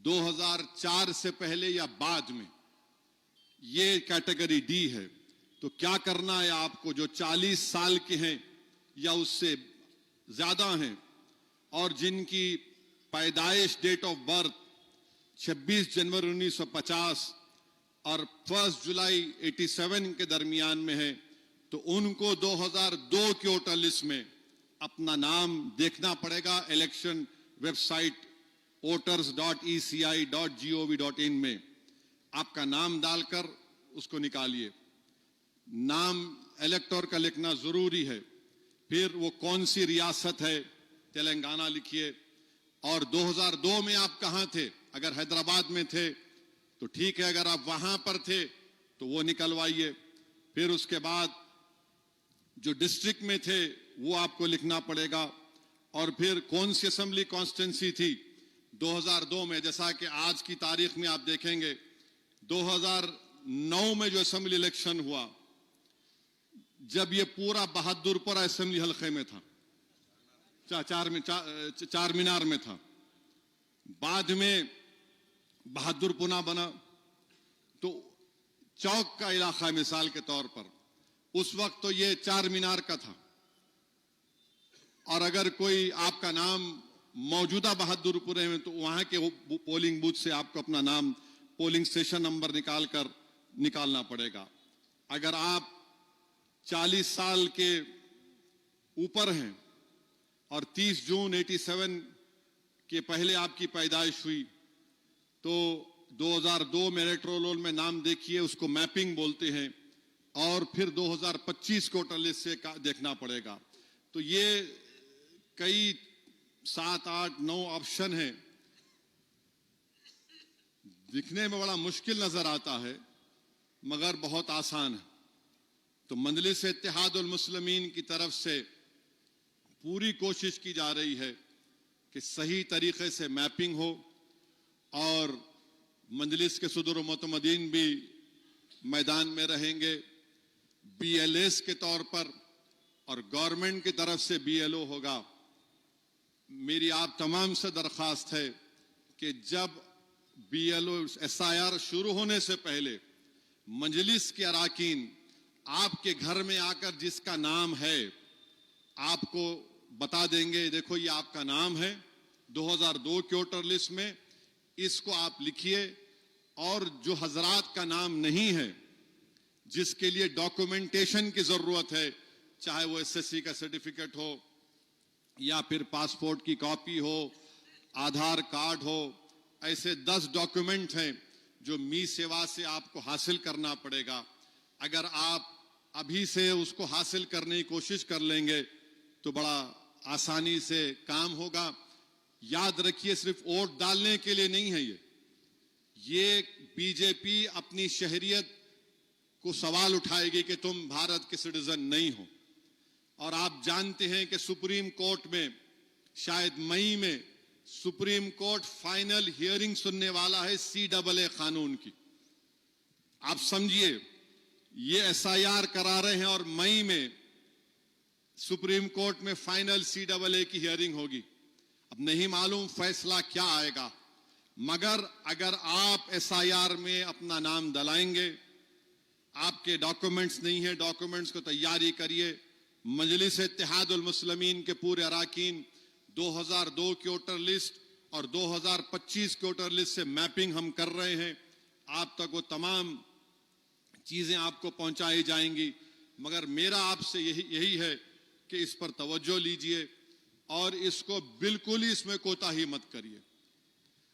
2004 سے پہلے یا بعد میں، یہ کیٹیگری ڈی ہے. تو کیا کرنا ہے آپ کو جو 40 سال کے ہیں یا اس سے زیادہ ہیں اور جن کی پیدائش ڈیٹ آف برتھ 26 جنوری 1950 اور 1 جولائی 87 کے درمیان میں ہے، تو ان کو 2002 کے ووٹر لسٹ میں اپنا نام دیکھنا پڑے گا. الیکشن ویب سائٹ voters.eci.gov.in میں آپ کا نام ڈال کر اس کو نکالیے. نام الیکٹور کا لکھنا ضروری ہے. پھر وہ کون سی ریاست ہے، تلنگانہ لکھیے. اور 2002 میں آپ کہاں تھے؟ اگر حیدرآباد میں تھے تو ٹھیک ہے، اگر آپ وہاں پر تھے تو وہ نکلوائیے. پھر اس کے بعد جو ڈسٹرکٹ میں تھے وہ آپ کو لکھنا پڑے گا. اور پھر کون سی اسمبلی کانسٹیٹنسی تھی 2002 میں. جیسا کہ آج کی تاریخ میں آپ دیکھیں گے 2009 میں جو اسمبلی الیکشن ہوا، جب یہ پورا بہادر پورہ اسمبلی حلقے میں تھا، چار مینار میں تھا. بعد میں بہادر پونہ بنا تو چوک کا علاقہ مثال کے طور پر، اس وقت تو یہ چار مینار کا تھا. اور اگر کوئی آپ کا نام موجودہ بہادر پورے میں تو وہاں کے پولنگ بوتھ سے آپ کو اپنا نام پولنگ اسٹیشن نمبر نکال کر نکالنا پڑے گا. اگر آپ 40 سال کے اوپر ہیں اور 30 جون 87 کے پہلے آپ کی پیدائش ہوئی تو 2002 میں الیکٹورل رول میں نام دیکھیے، اس کو میپنگ بولتے ہیں. اور پھر 2025 کو ووٹر لسٹ سے دیکھنا پڑے گا. تو یہ کئی 7 8 9 آپشن ہیں. دکھنے میں بڑا مشکل نظر آتا ہے مگر بہت آسان ہے. تو مجلس اتحاد المسلمین کی طرف سے پوری کوشش کی جا رہی ہے کہ صحیح طریقے سے میپنگ ہو، اور مجلس کے صدر و معتمدین بھی میدان میں رہیں گے بی ایل ایس کے طور پر، اور گورنمنٹ کی طرف سے بی ایل او ہوگا. میری آپ تمام سے درخواست ہے کہ جب B L O S I R شروع ہونے سے پہلے مجلس کے اراکین آپ کے گھر میں آ کر جس کا نام ہے آپ کو بتا دیں گے، دیکھو یہ آپ کا نام ہے 2002 کے ووٹر لسٹ میں، اس کو آپ لکھیے. اور جو حضرات کا نام نہیں ہے، جس کے لیے ڈاکومنٹیشن کی ضرورت ہے، چاہے وہ ایس ایس سی کا سرٹیفکیٹ ہو یا پھر پاسپورٹ کی کاپی ہو، آدھار کارڈ ہو، ایسے 10 ڈاکومنٹ ہیں جو می سیوا سے آپ کو حاصل کرنا پڑے گا. اگر آپ ابھی سے اس کو حاصل کرنے کی کوشش کر لیں گے تو بڑا آسانی سے کام ہوگا. یاد رکھیے صرف ووٹ ڈالنے کے لیے نہیں ہے یہ بی جے پی اپنی شہریت کو سوال اٹھائے گی کہ تم بھارت کے سٹیزن نہیں ہو. اور آپ جانتے ہیں کہ سپریم کورٹ میں شاید مئی میں سپریم کورٹ فائنل ہیئرنگ سننے والا ہے CAA قانون کی. آپ سمجھیے یہ ایس آئی آر کرا رہے ہیں اور مئی میں سپریم کورٹ میں فائنل CAA کی ہیئرنگ ہوگی. اب نہیں معلوم فیصلہ کیا آئے گا، مگر اگر آپ ایس آئی آر میں اپنا نام ڈلائیں گے، آپ کے ڈاکومنٹس نہیں ہیں، ڈاکومنٹس کو تیاری کریے. مجلس اتحاد المسلمین کے پورے اراکین 2002 کی ووٹر لسٹ اور 2025 کی ووٹر لسٹ سے میپنگ ہم کر رہے ہیں. آپ تک وہ تمام چیزیں آپ کو پہنچائی جائیں گی. مگر میرا آپ سے یہی ہے کہ اس پر توجہ لیجئے اور اس کو بالکل ہی اس میں کوتاہی مت کریے.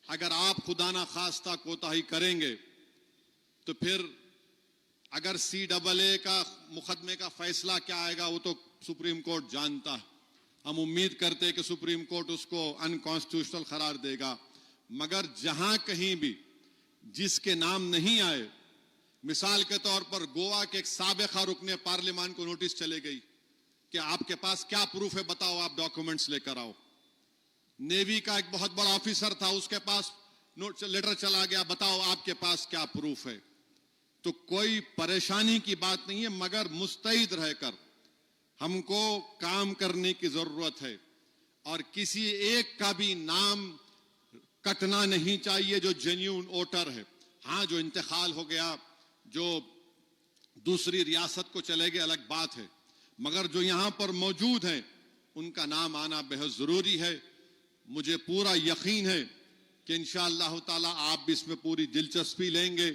اگر آپ خدا نہ خواستہ کوتاہی کریں گے تو پھر اگر CAA کا مقدمے کا فیصلہ کیا آئے گا وہ تو سپریم کورٹ جانتا ہے. ہم امید کرتے کہ سپریم کورٹ اس کو انکانسٹیٹیوشنل قرار دے گا. مگر جہاں کہیں بھی جس کے نام نہیں آئے، مثال کے طور پر گوا کے ایک سابقہ رکن پارلیمان کو نوٹس چلے گئی کہ آپ کے پاس کیا پروف ہے، بتاؤ، آپ ڈاکومنٹس لے کر آؤ. نیوی کا ایک بہت بڑا آفیسر تھا، اس کے پاس لیٹر چلا گیا، بتاؤ آپ کے پاس کیا پروف ہے. تو کوئی پریشانی کی بات نہیں ہے، مگر مستعد رہ کر ہم کو کام کرنے کی ضرورت ہے. اور کسی ایک کا بھی نام کٹنا نہیں چاہیے جو جینیون ووٹر ہے. ہاں جو انتقال ہو گیا, جو دوسری ریاست کو چلے گئے الگ بات ہے, مگر جو یہاں پر موجود ہیں ان کا نام آنا بہت ضروری ہے. مجھے پورا یقین ہے کہ انشاءاللہ تعالی آپ بھی اس میں پوری دلچسپی لیں گے,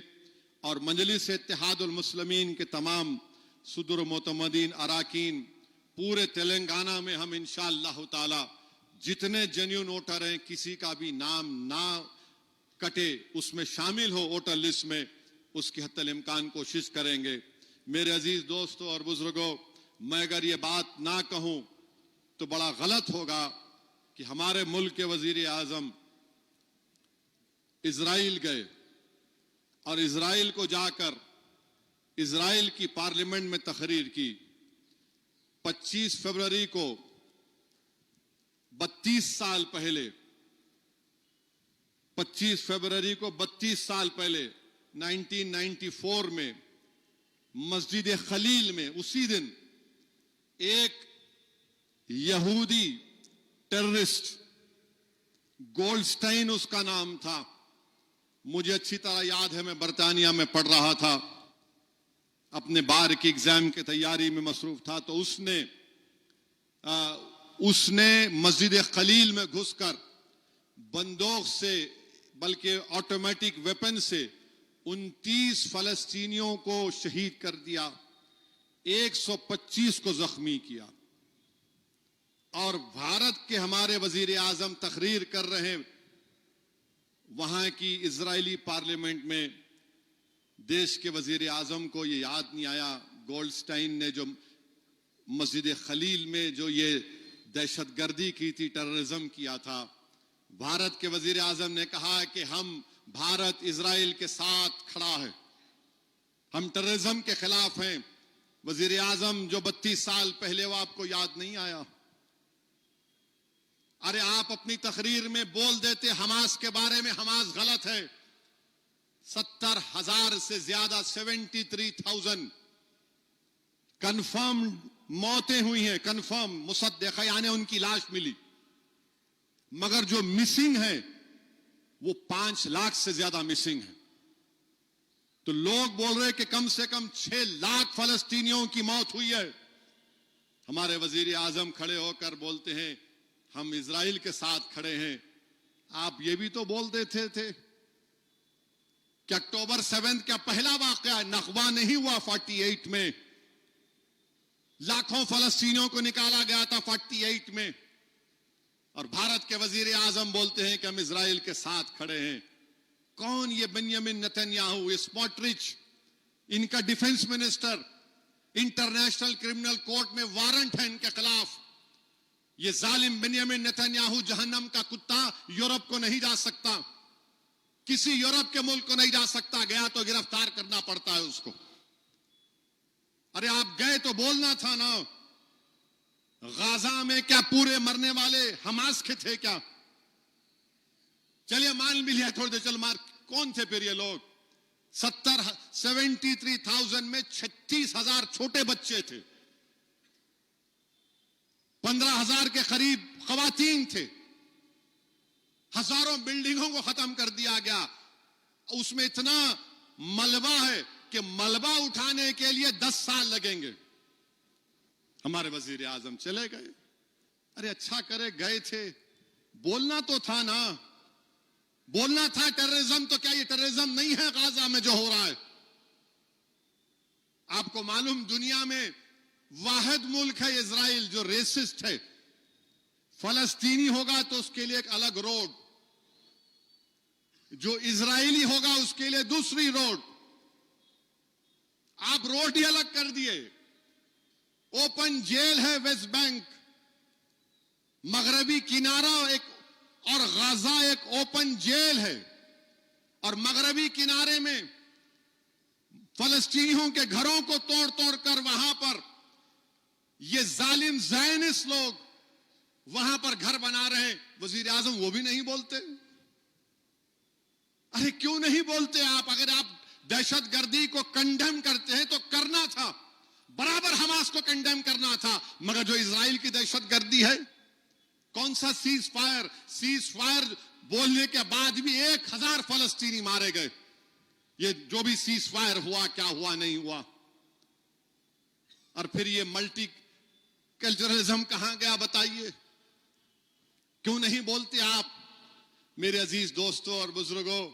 اور مجلس اتحاد المسلمین کے تمام صدر و معتمدین اراکین پورے تلنگانہ میں ہم انشاءاللہ تعالی جتنے جینیون ووٹر ہیں کسی کا بھی نام نہ کٹے, اس میں شامل ہو ووٹر لسٹ میں, اس کی حتی الامکان کوشش کریں گے. میرے عزیز دوستوں اور بزرگوں, میں اگر یہ بات نہ کہوں تو بڑا غلط ہوگا کہ ہمارے ملک کے وزیر اعظم اسرائیل گئے اور اسرائیل کو جا کر اسرائیل کی پارلیمنٹ میں تقریر کی. 25 فروری کو 32 سال پہلے 25 فروری کو 32 سال پہلے 1994 میں مسجد خلیل میں اسی دن ایک یہودی ٹیررسٹ, گولڈسٹائن اس کا نام تھا, مجھے اچھی طرح یاد ہے, میں برطانیہ میں پڑھ رہا تھا, اپنے بار کی ایگزام کی تیاری میں مصروف تھا, تو اس نے مسجد خلیل میں گھس کر بندوق سے بلکہ آٹومیٹک ویپن سے 29 فلسطینیوں کو شہید کر دیا, 125 کو زخمی کیا. اور بھارت کے ہمارے وزیر اعظم تقریر کر رہے وہاں کی اسرائیلی پارلیمنٹ میں, دیش کے وزیر اعظم کو یہ یاد نہیں آیا گولڈسٹائن نے جو مسجد خلیل میں جو یہ دہشت گردی کی تھی, ٹیررزم کیا تھا. بھارت کے وزیر اعظم نے کہا کہ ہم بھارت اسرائیل کے ساتھ کھڑا ہے, ہم ٹیررزم کے خلاف ہیں. وزیر اعظم جو 32 سال پہلے, وہ آپ کو یاد نہیں آیا؟ ارے آپ اپنی تقریر میں بول دیتے حماس کے بارے میں, حماس غلط ہے. 70,000 سے زیادہ 73,000 کنفرم موتیں ہوئی ہیں, کنفرم مصدقہ, یعنی ان کی لاش ملی, مگر جو مسنگ ہے وہ 5 لاکھ سے زیادہ مسنگ ہے. تو لوگ بول رہے کہ کم سے کم 6 لاکھ فلسطینیوں کی موت ہوئی ہے. ہمارے وزیر اعظم کھڑے ہو کر بولتے ہیں ہم اسرائیل کے ساتھ کھڑے ہیں. آپ یہ بھی تو بول دیتے تھے کہ اکتوبر 7 کا پہلا واقعہ نخبہ نہیں ہوا 48 میں, لاکھوں فلسطینیوں کو نکالا گیا تھا 48 میں, اور بھارت کے وزیر اعظم بولتے ہیں کہ ہم اسرائیل کے ساتھ کھڑے ہیں. کون یہ بنیامن نتنیاہو, یہ سموٹرچ, ان کا defence minister, international criminal court میں وارنٹ ہے ان کے خلاف. یہ ظالم بنیامن نتنیاہو جہنم کا کتا یورپ کو نہیں جا سکتا, کسی یورپ کے ملک کو نہیں جا سکتا, گیا تو گرفتار کرنا پڑتا ہے اس کو. ارے آپ گئے تو بولنا تھا نا. غازہ میں کیا پورے مرنے والے حماس کے تھے کیا؟ چلیے مان بھی لیا تھوڑی دیر, چل مار, کون تھے پھر یہ لوگ؟ 73,000 میں 36,000 چھوٹے بچے تھے, 15,000 کے قریب خواتین تھے, ہزاروں بلڈنگوں کو ختم کر دیا گیا. اس میں اتنا ملبہ ہے کہ ملبہ اٹھانے کے لیے 10 سال لگیں گے. ہمارے وزیر اعظم چلے گئے. ارے اچھا کرے گئے تھے, بولنا تو تھا نا, بولنا تھا ٹیررزم. تو کیا یہ ٹیررزم نہیں ہے غازہ میں جو ہو رہا ہے؟ آپ کو معلوم دنیا میں واحد ملک ہے اسرائیل جو ریسسٹ ہے. فلسطینی ہوگا تو اس کے لیے ایک الگ روڈ, جو اسرائیلی ہوگا اس کے لیے دوسری روڈ. آپ روڈ ہی الگ کر دیے. اوپن جیل ہے ویسٹ بینک, مغربی کنارہ ایک, اور غزہ ایک اوپن جیل ہے, اور مغربی کنارے میں فلسطینیوں کے گھروں کو توڑ توڑ کر وہاں پر یہ ظالم زائنسٹ لوگ وہاں پر گھر بنا رہے ہیں. وزیر اعظم وہ بھی نہیں بولتے. ارے کیوں نہیں بولتے آپ؟ اگر آپ دہشت گردی کو کنڈیم کرتے ہیں تو کرنا تھا, برابر حماس کو کنڈیم کرنا تھا. مگر جو اسرائیل کی دہشت گردی ہے, کون سا سیز فائر بولنے کے بعد بھی 1000 فلسطینی مارے گئے. یہ جو بھی سیز فائر ہوا, کیا ہوا نہیں ہوا. اور پھر یہ ملٹی کلچرلزم کہاں گیا بتائیے؟ کیوں نہیں بولتے آپ میرے عزیز دوستوں اور بزرگوں؟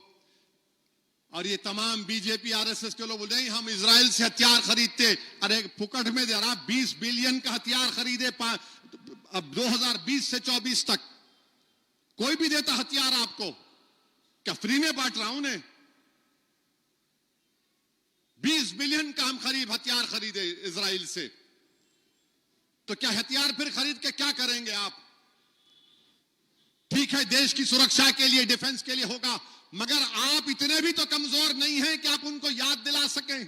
اور یہ تمام B J P R S S کے لوگ بول رہے ہیں ہم اسرائیل سے ہتھیار خریدتے. ارے پھکٹ میں دے رہا 20 بلین کا ہتھیار خریدے اب 2020 سے 24 تک. کوئی بھی دیتا ہتھیار آپ کو؟ کیا فری میں بانٹ رہا ہوں نے؟ 20 بلین کا ہم ہتھیار خریدے اسرائیل سے. تو کیا ہتھیار پھر خرید کے کیا کریں گے آپ؟ ٹھیک ہے دیش کی سرکشا کے لیے, ڈیفنس کے لیے ہوگا, مگر آپ اتنے بھی تو کمزور نہیں ہیں کہ آپ ان کو یاد دلا سکیں.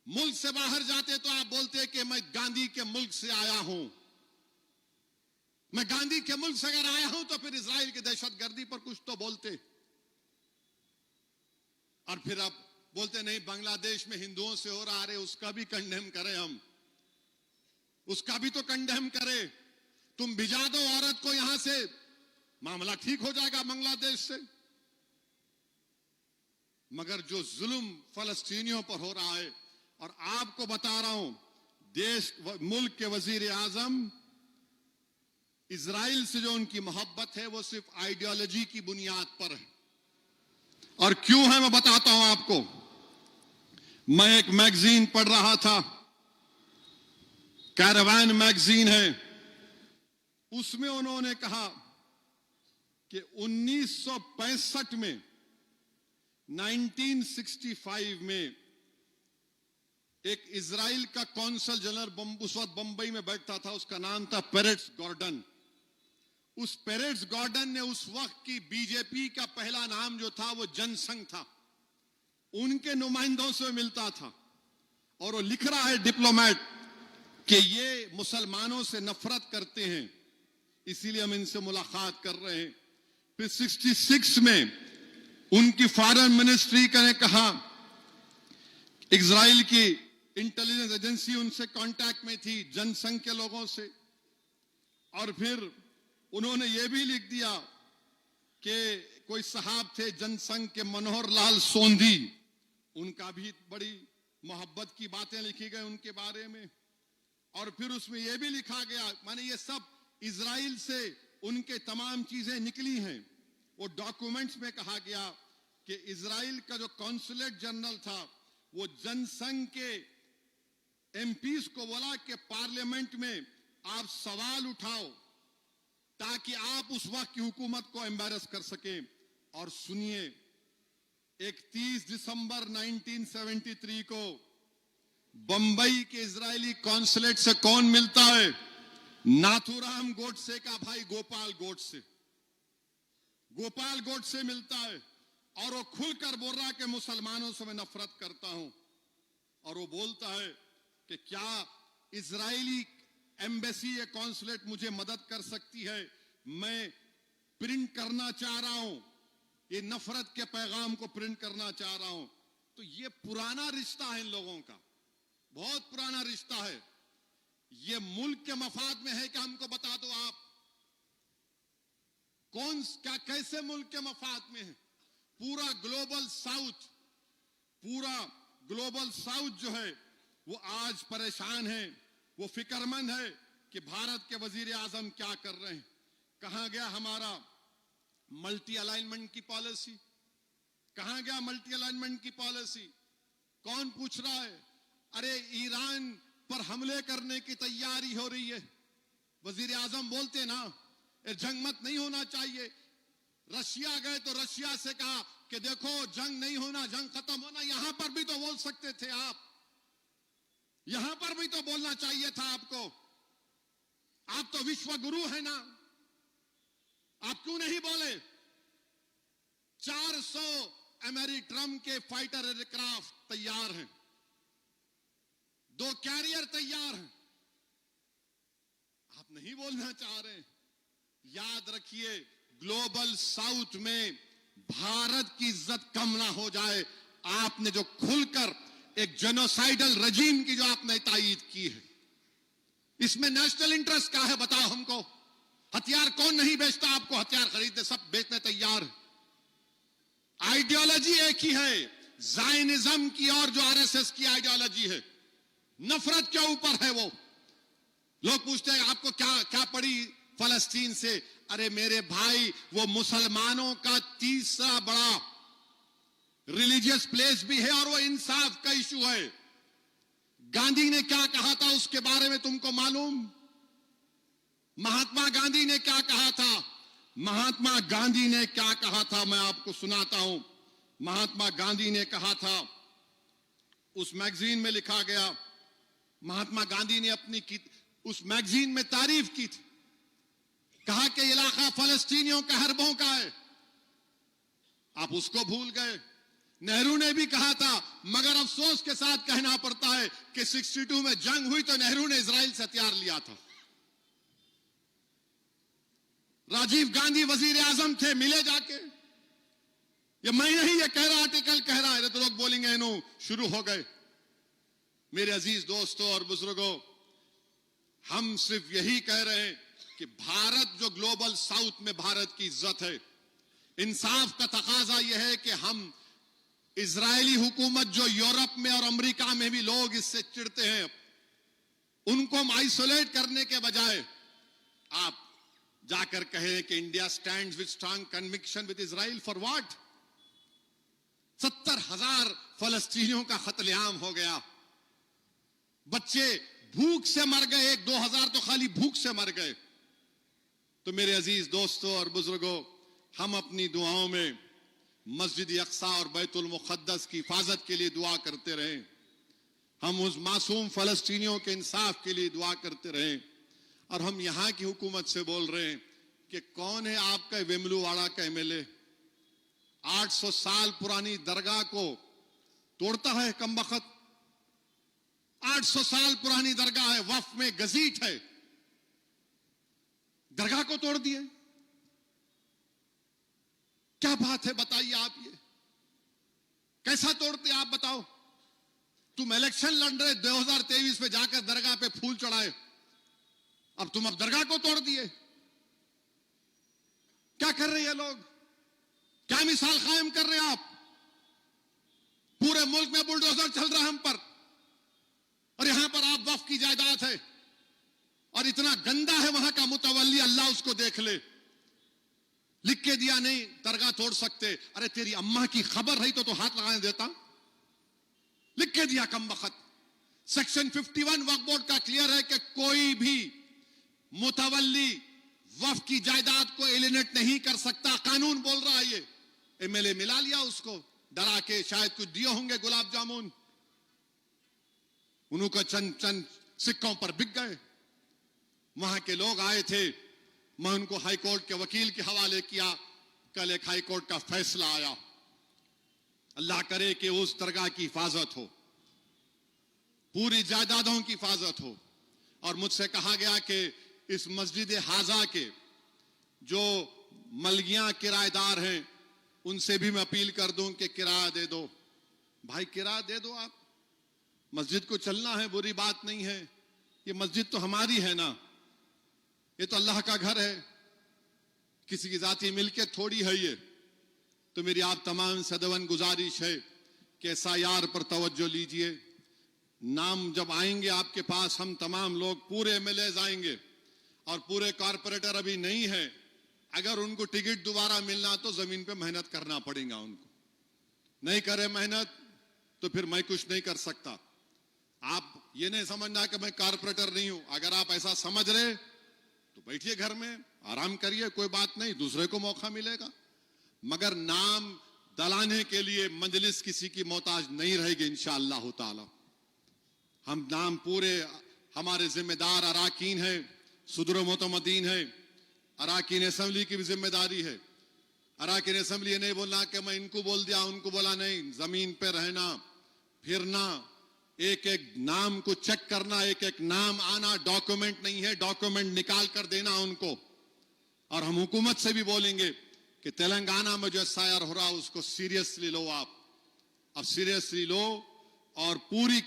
ملک سے باہر جاتے تو آپ بولتے کہ میں گاندھی کے ملک سے آیا ہوں. میں گاندھی کے ملک سے اگر آیا ہوں تو پھر اسرائیل کی دہشت گردی پر کچھ تو بولتے. اور پھر اب بولتے نہیں بنگلہ دیش میں ہندوؤں سے ہو رہا, اس کا بھی کنڈیم کریں, ہم اس کا بھی تو کنڈیم کرے. تم بھجا دو عورت کو یہاں سے, معاملہ ٹھیک ہو جائے گا بنگلہ دیش سے. مگر جو ظلم فلسطینیوں پر ہو رہا ہے, اور آپ کو بتا رہا ہوں ملک کے وزیر اعظم اسرائیل سے جو ان کی محبت ہے وہ صرف آئیڈیالوجی کی بنیاد پر ہے. اور کیوں ہے میں بتاتا ہوں آپ کو. میں ایک میگزین پڑھ رہا تھا, کیروان میگزین ہے, اس میں انہوں نے کہا کہ 1965 میں 1965 میں ایک اسرائیل کا کونسل جنرل اس وقت بمبئی میں بیٹھتا تھا, اس کا نام تھا پیرٹس گارڈن. اس پیرٹس گارڈن نے اس وقت کی بی جے پی کا پہلا نام جو تھا وہ جن سنگھ تھا, ان کے نمائندوں سے ملتا تھا. اور وہ لکھ رہا ہے ڈپلومیٹ کہ یہ مسلمانوں سے نفرت کرتے ہیں, اسی لیے ہم ان سے ملاقات کر رہے ہیں. پھر 66 میں ان کی فارن منسٹری نے کہا, اسرائیل کی انٹیلیجنس ایجنسی ان سے کانٹیکٹ میں تھی, جن سنگھ کے لوگوں سے. اور پھر انہوں نے یہ بھی لکھ دیا کہ کوئی صاحب تھے جن سنگھ کے منوہر لال سوندھی, ان کا بھی بڑی محبت کی باتیں لکھی گئی ان کے بارے میں. اور پھر اس میں یہ بھی لکھا گیا, مانے یہ سب اسرائیل سے ان کے تمام چیزیں نکلی ہیں. وہ ڈاکومنٹس میں کہا گیا کہ اسرائیل کا جو کونسلیٹ جنرل تھا وہ جن سنگھ کے ایم پیز کو بولا کہ پارلیمنٹ میں آپ سوال اٹھاؤ تاکہ آپ اس وقت کی حکومت کو ایمبیرس کر سکیں. اور سنیے, 31 دسمبر 1973 کو بمبئی کے اسرائیلی کونسلیٹ سے کون ملتا ہے؟ ناتھو رام گوڈسے کا بھائی گوپال گوڈسے. گوپال گوڈسے ملتا ہے اور وہ کھل کر بول رہا کہ مسلمانوں سے میں نفرت کرتا ہوں. اور وہ بولتا ہے کہ کیا اسرائیلی ایمبیسی یا کونسلیٹ مجھے مدد کر سکتی ہے, میں پرنٹ کرنا چاہ رہا ہوں, یہ نفرت کے پیغام کو پرنٹ کرنا چاہ رہا ہوں. تو یہ پرانا رشتہ ہے ان لوگوں کا, بہت پرانا رشتہ ہے. یہ ملک کے مفاد میں ہے کہ ہم کو بتا دو آپ کیسے ملک کے مفاد میں ہے. پورا گلوبل ساؤتھ جو ہے وہ آج پریشان ہے, وہ فکر مند ہے کہ بھارت کے وزیر اعظم کیا کر رہے ہیں. کہاں گیا ہمارا ملٹی الائنمنٹ کی پالیسی؟ کہاں گیا ملٹی الائنمنٹ کی پالیسی؟ کون پوچھ رہا ہے؟ ارے ایران پر حملے کرنے کی تیاری ہو رہی ہے, وزیر اعظم بولتے نا جنگ مت نہیں ہونا چاہیے. رشیا گئے تو رشیا سے کہا کہ دیکھو جنگ نہیں ہونا, جنگ ختم ہونا. یہاں پر بھی تو بول سکتے تھے آپ, یہاں پر بھی تو بولنا چاہیے تھا آپ کو. آپ تو وشو گرو ہیں نا, آپ کیوں نہیں بولے؟ 400 امریٹرم کے فائٹر ایئر کرافٹ تیار ہیں, 2 کیریئر تیار ہیں, آپ نہیں بولنا چاہ رہے. یاد رکھیے گلوبل ساؤتھ میں بھارت کی عزت کم نہ ہو جائے. آپ نے جو کھل کر ایک جینوسائیڈل رجیم کی جو آپ نے تائید کی ہے, اس میں نیشنل انٹرسٹ کیا ہے بتاؤ ہم کو. ہتھیار کون نہیں بیچتا آپ کو ہتھیار خریدنے؟ سب بیچنے تیار ہیں. آئیڈیالوجی ایک ہی ہے، زائنزم کی اور جو آر ایس ایس کی آئیڈیالوجی ہے، نفرت کے اوپر ہے. وہ لوگ پوچھتے ہیں آپ کو کیا پڑی فلسطین سے؟ ارے میرے بھائی، وہ مسلمانوں کا تیسرا بڑا ریلیجیس پلیس بھی ہے اور وہ انصاف کا ایشو ہے. گاندھی نے کیا کہا تھا اس کے بارے میں تم کو معلوم؟ مہاتما گاندھی نے کیا کہا تھا؟ مہاتما گاندھی نے کیا کہا تھا میں آپ کو سناتا ہوں. مہاتما گاندھی نے کہا تھا، اس میگزین میں لکھا گیا، مہاتما گاندھی نے اپنی اس میگزین میں تعریف کی تھی، کہا کہ علاقہ فلسطینیوں کا حربوں کا ہے. آپ اس کو بھول گئے. نہرو نے بھی کہا تھا، مگر افسوس کے ساتھ کہنا پڑتا ہے کہ 62 میں جنگ ہوئی تو نہرو نے اسرائیل سے ہتھیار لیا تھا. راجیو گاندھی وزیر اعظم تھے، ملے جا کے. یہ میں نہیں یہ کہہ رہا، آرٹیکل کہہ رہا ہے تو لوگ بولیں گے انہوں شروع ہو گئے. میرے عزیز دوستوں اور بزرگوں، ہم صرف یہی کہہ رہے ہیں کہ بھارت جو گلوبل ساؤتھ میں بھارت کی عزت ہے، انصاف کا تقاضا یہ ہے کہ ہم اسرائیلی حکومت جو یورپ میں اور امریکہ میں بھی لوگ اس سے چڑھتے ہیں، ان کو ہم آئسولیٹ کرنے کے بجائے آپ جا کر کہیں کہ India stands with strong conviction with Israel. For what? 70,000 فلسطینیوں کا قتل عام ہو گیا. بچے بھوک سے مر گئے، 1-2 ہزار تو خالی بھوک سے مر گئے. تو میرے عزیز دوستوں اور بزرگوں، ہم اپنی دعاؤں میں مسجد اقصی اور بیت المقدس کی حفاظت کے لیے دعا کرتے رہیں. ہم اس معصوم فلسطینیوں کے انصاف کے لیے دعا کرتے رہیں. اور ہم یہاں کی حکومت سے بول رہے ہیں کہ کون ہے آپ کا ویملو واڑا کا ایم ایل اے؟ 800 سال پرانی درگاہ کو توڑتا ہے کمبخت. 800 سال پرانی درگاہ ہے، وقف میں گزیٹ ہے، درگاہ کو توڑ دیے. کیا بات ہے بتائیے آپ؟ یہ کیسا توڑتے آپ بتاؤ؟ تم الیکشن لڑ رہے 2023 میں جا کر درگاہ پہ پھول چڑھائے، اب تم درگاہ کو توڑ دیے. کیا کر رہے ہیں لوگ؟ کیا مثال قائم کر رہے ہیں آپ؟ پورے ملک میں بلڈوزر چل رہا ہے ہم پر، اور یہاں پر آپ وقف کی جائیداد ہے اور اتنا گندا ہے وہاں کا متولی، اللہ اس کو دیکھ لے. لکھ کے دیا نہیں درگاہ توڑ سکتے. ارے تیری اماں کی خبر رہی تو ہاتھ لگانے دیتا. لکھ کے دیا کم وقت. سیکشن 51 وقف بورڈ کا کلیئر ہے کہ کوئی بھی متولی وقف کی جائیداد کو ایلینیٹ نہیں کر سکتا. قانون بول رہا ہے یہ. ایم ایل اے ملا لیا اس کو ڈرا کے، شاید کچھ دیے ہوں گے گلاب جامن، انہوں کا چند سکوں پر بک گئے. وہاں کے لوگ آئے تھے، میں ان کو ہائی کورٹ کے وکیل کے حوالے کیا. کل ایک ہائی کورٹ کا فیصلہ آیا. اللہ کرے کہ اس درگاہ کی حفاظت ہو، پوری جائیدادوں کی حفاظت ہو. اور مجھ سے کہا گیا کہ اس مسجد حاضہ کے جو ملگیاں کرایہ دار ہیں ان سے بھی میں اپیل کر دوں کہ کرایہ دے دو. بھائی کرایہ دے دو. آپ مسجد کو چلنا ہے، بری بات نہیں ہے. یہ مسجد تو ہماری ہے نا، یہ تو اللہ کا گھر ہے، کسی کی ذاتی ملکیت تھوڑی ہے یہ. تو میری آپ تمام صدون گزارش ہے کہ ایس آئی آر پر توجہ لیجئے. نام جب آئیں گے آپ کے پاس، ہم تمام لوگ پورے ایم ایل ایز آئیں گے اور پورے کارپوریٹر ابھی نہیں ہے. اگر ان کو ٹکٹ دوبارہ ملنا تو زمین پہ محنت کرنا پڑے گا. ان کو نہیں کرے محنت تو پھر میں کچھ نہیں کر سکتا. آپ یہ نہیں سمجھنا کہ میں کارپوریٹر نہیں ہوں. اگر آپ ایسا سمجھ رہے تو بیٹھیے گھر میں آرام کریے، کوئی بات نہیں، دوسرے کو موقع ملے گا. مگر نام دلانے کے لیے مجلس کسی کی محتاج نہیں رہے گی انشاءاللہ تعالی. ہم نام پورے ہمارے ذمہ دار اراکین ہیں، صدر و معتمدین ہیں. اراکین اسمبلی کی بھی ذمہ داری ہے. اراکین اسمبلی یہ نہیں بولنا کہ میں ان کو بول دیا ان کو بولا نہیں. زمین پہ رہنا، پھرنا، ایک ایک نام کو چیک کرنا، ایک ایک نام آنا. ڈاکومنٹ نہیں ہے، ڈاکومنٹ نکال کر دینا ان کو. اور ہم حکومت سے بھی بولیں گے کہ تلنگانہ میں جو ایس آئی آر ہو رہا اس کو سیریسلی لو. آپ اب سیریسلی لو اور پوری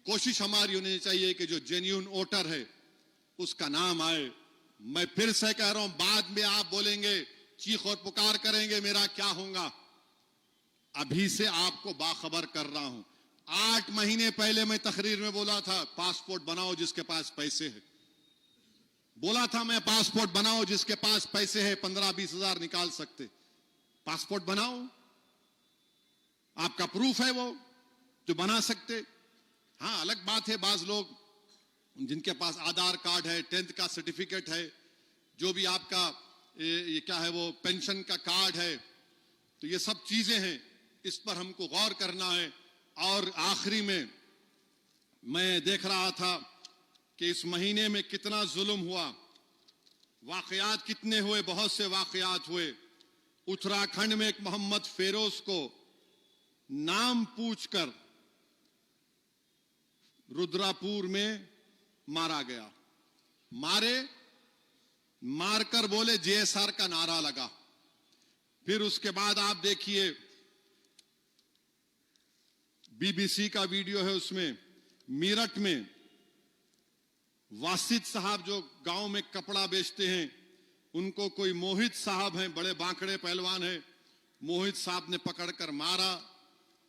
کوشش ہماری ہونی چاہیے کہ جو جینیون ووٹر ہے اس کا نام آئے. میں پھر سے کہہ رہا ہوں, بعد میں آپ بولیں گے, چیخ اور پکار کریں گے میرا کیا ہوگا. ابھی سے آپ کو باخبر کر رہا ہوں. 8 مہینے پہلے میں تقریر میں بولا تھا پاسپورٹ بناؤ جس کے پاس پیسے ہے. بولا تھا میں پاسپورٹ بناؤ جس کے پاس پیسے ہے, 15-20 ہزار نکال سکتے. پاسپورٹ بناؤ, آپ کا پروف ہے وہ جو بنا سکتے. ہاں الگ بات ہے بعض لوگ جن کے پاس آدھار کارڈ ہے, 10th کا سرٹیفکیٹ ہے, جو بھی آپ کا یہ کیا ہے وہ پینشن کا کارڈ ہے, تو یہ سب چیزیں ہیں, اس پر ہم کو غور کرنا ہے. اور آخری میں دیکھ رہا تھا کہ اس مہینے میں کتنا ظلم ہوا, واقعات کتنے ہوئے, بہت سے واقعات ہوئے. اتراکھنڈ میں ایک محمد فیروز کو نام پوچھ کر رودراپور میں مارا گیا. مار کر بولے JSR کا نعرہ لگا. پھر اس کے بعد آپ دیکھیے BBC کا ویڈیو ہے, اس میں میرٹھ میں واسط صاحب جو گاؤں میں کپڑا بیچتے ہیں, ان کو کوئی موہت صاحب ہیں, بڑے بانکڑے پہلوان ہیں, موہت صاحب نے پکڑ کر مارا,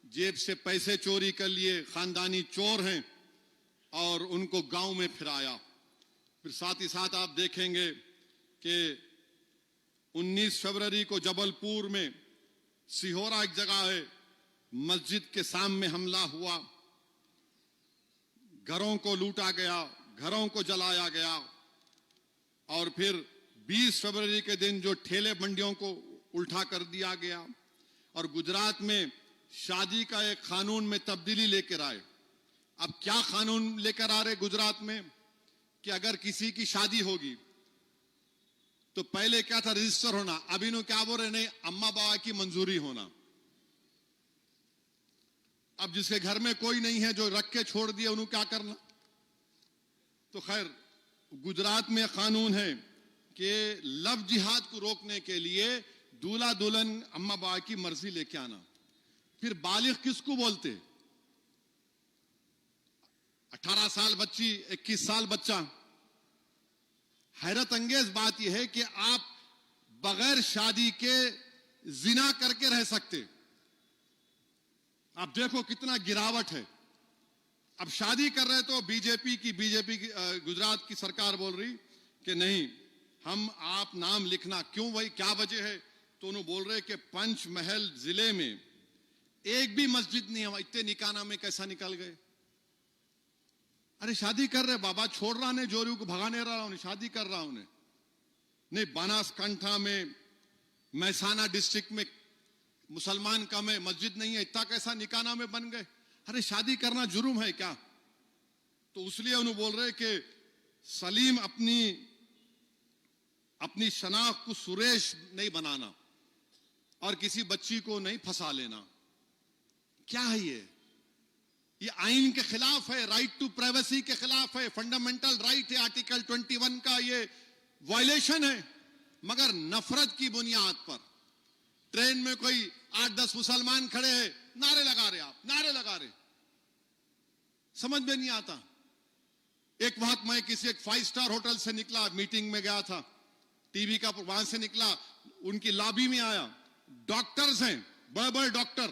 جیب سے پیسے چوری کر لیے, خاندانی چور ہیں, اور ان کو گاؤں میں پھرایا. پھر ساتھ ہی ساتھ آپ دیکھیں گے کہ 19 فروری کو جبل پور میں, سیہورا ایک جگہ ہے, مسجد کے سامنے حملہ ہوا, گھروں کو لوٹا گیا, گھروں کو جلایا گیا. اور پھر 20 فروری کے دن جو ٹھیلے منڈیوں کو الٹا کر دیا گیا. اور گجرات میں شادی کا ایک قانون میں تبدیلی لے کر آئے. اب کیا قانون لے کر آ رہے گجرات میں کہ اگر کسی کی شادی ہوگی تو پہلے کیا تھا, رجسٹر ہونا. اب انہوں کیا بول رہے, نہیں, اما بابا کی منظوری ہونا. اب جس کے گھر میں کوئی نہیں ہے, جو رکھ کے چھوڑ دیا, انہوں کیا کرنا. تو خیر گجرات میں قانون ہے کہ لو جہاد کو روکنے کے لیے دولہا دلہن اما بابا کی مرضی لے کے آنا. پھر بالغ کس کو بولتے, 18 سال بچی, 21 سال بچہ. حیرت انگیز بات یہ ہے کہ آپ بغیر شادی کے زنا کر کے رہ سکتے. آپ دیکھو کتنا گراوٹ ہے. اب شادی کر رہے تو بی جے پی کی گجرات کی سرکار بول رہی کہ نہیں, ہم آپ نام لکھنا. کیوں بھائی, کیا وجہ ہے؟ تو انہوں بول رہے کہ پنچ محل ضلع میں ایک بھی مسجد نہیں ہے. اتنے نکاح نامے کیسا نکل گئے؟ ارے شادی کر رہے بابا, چھوڑ رہا نہیں, جوریوں کو بھگا نہیں رہا, انہیں شادی کر رہا انہیں. نہیں, بناس کنٹھا میں, مہسانہ ڈسٹرکٹ میں مسلمان کم ہے, مسجد نہیں ہے, اتنا کیسا نکاح نامے بن گئے؟ ارے شادی کرنا جرم ہے کیا؟ تو اس لیے انہوں بول رہے کہ سلیم اپنی شناخت کو سریش نہیں بنانا اور کسی بچی کو نہیں پھنسا لینا. کیا ہے یہ آئین کے خلاف ہے, رائٹ ٹو پرائیویسی کے خلاف ہے, فنڈامنٹل رائٹ ہے, آرٹیکل 21 کا یہ وائلیشن ہے. مگر نفرت کی بنیاد پر ٹرین میں کوئی 8-10 مسلمان کھڑے ہیں, نعرے لگا رہے, آپ نعرے لگا رہے, سمجھ میں نہیں آتا. ایک وقت میں کسی ایک 5 اسٹار ہوٹل سے نکلا, میٹنگ میں گیا تھا, ٹی وی کا وہاں سے نکلا, ان کی لابی میں آیا, ڈاکٹرز ہیں, بڑے بڑے ڈاکٹر,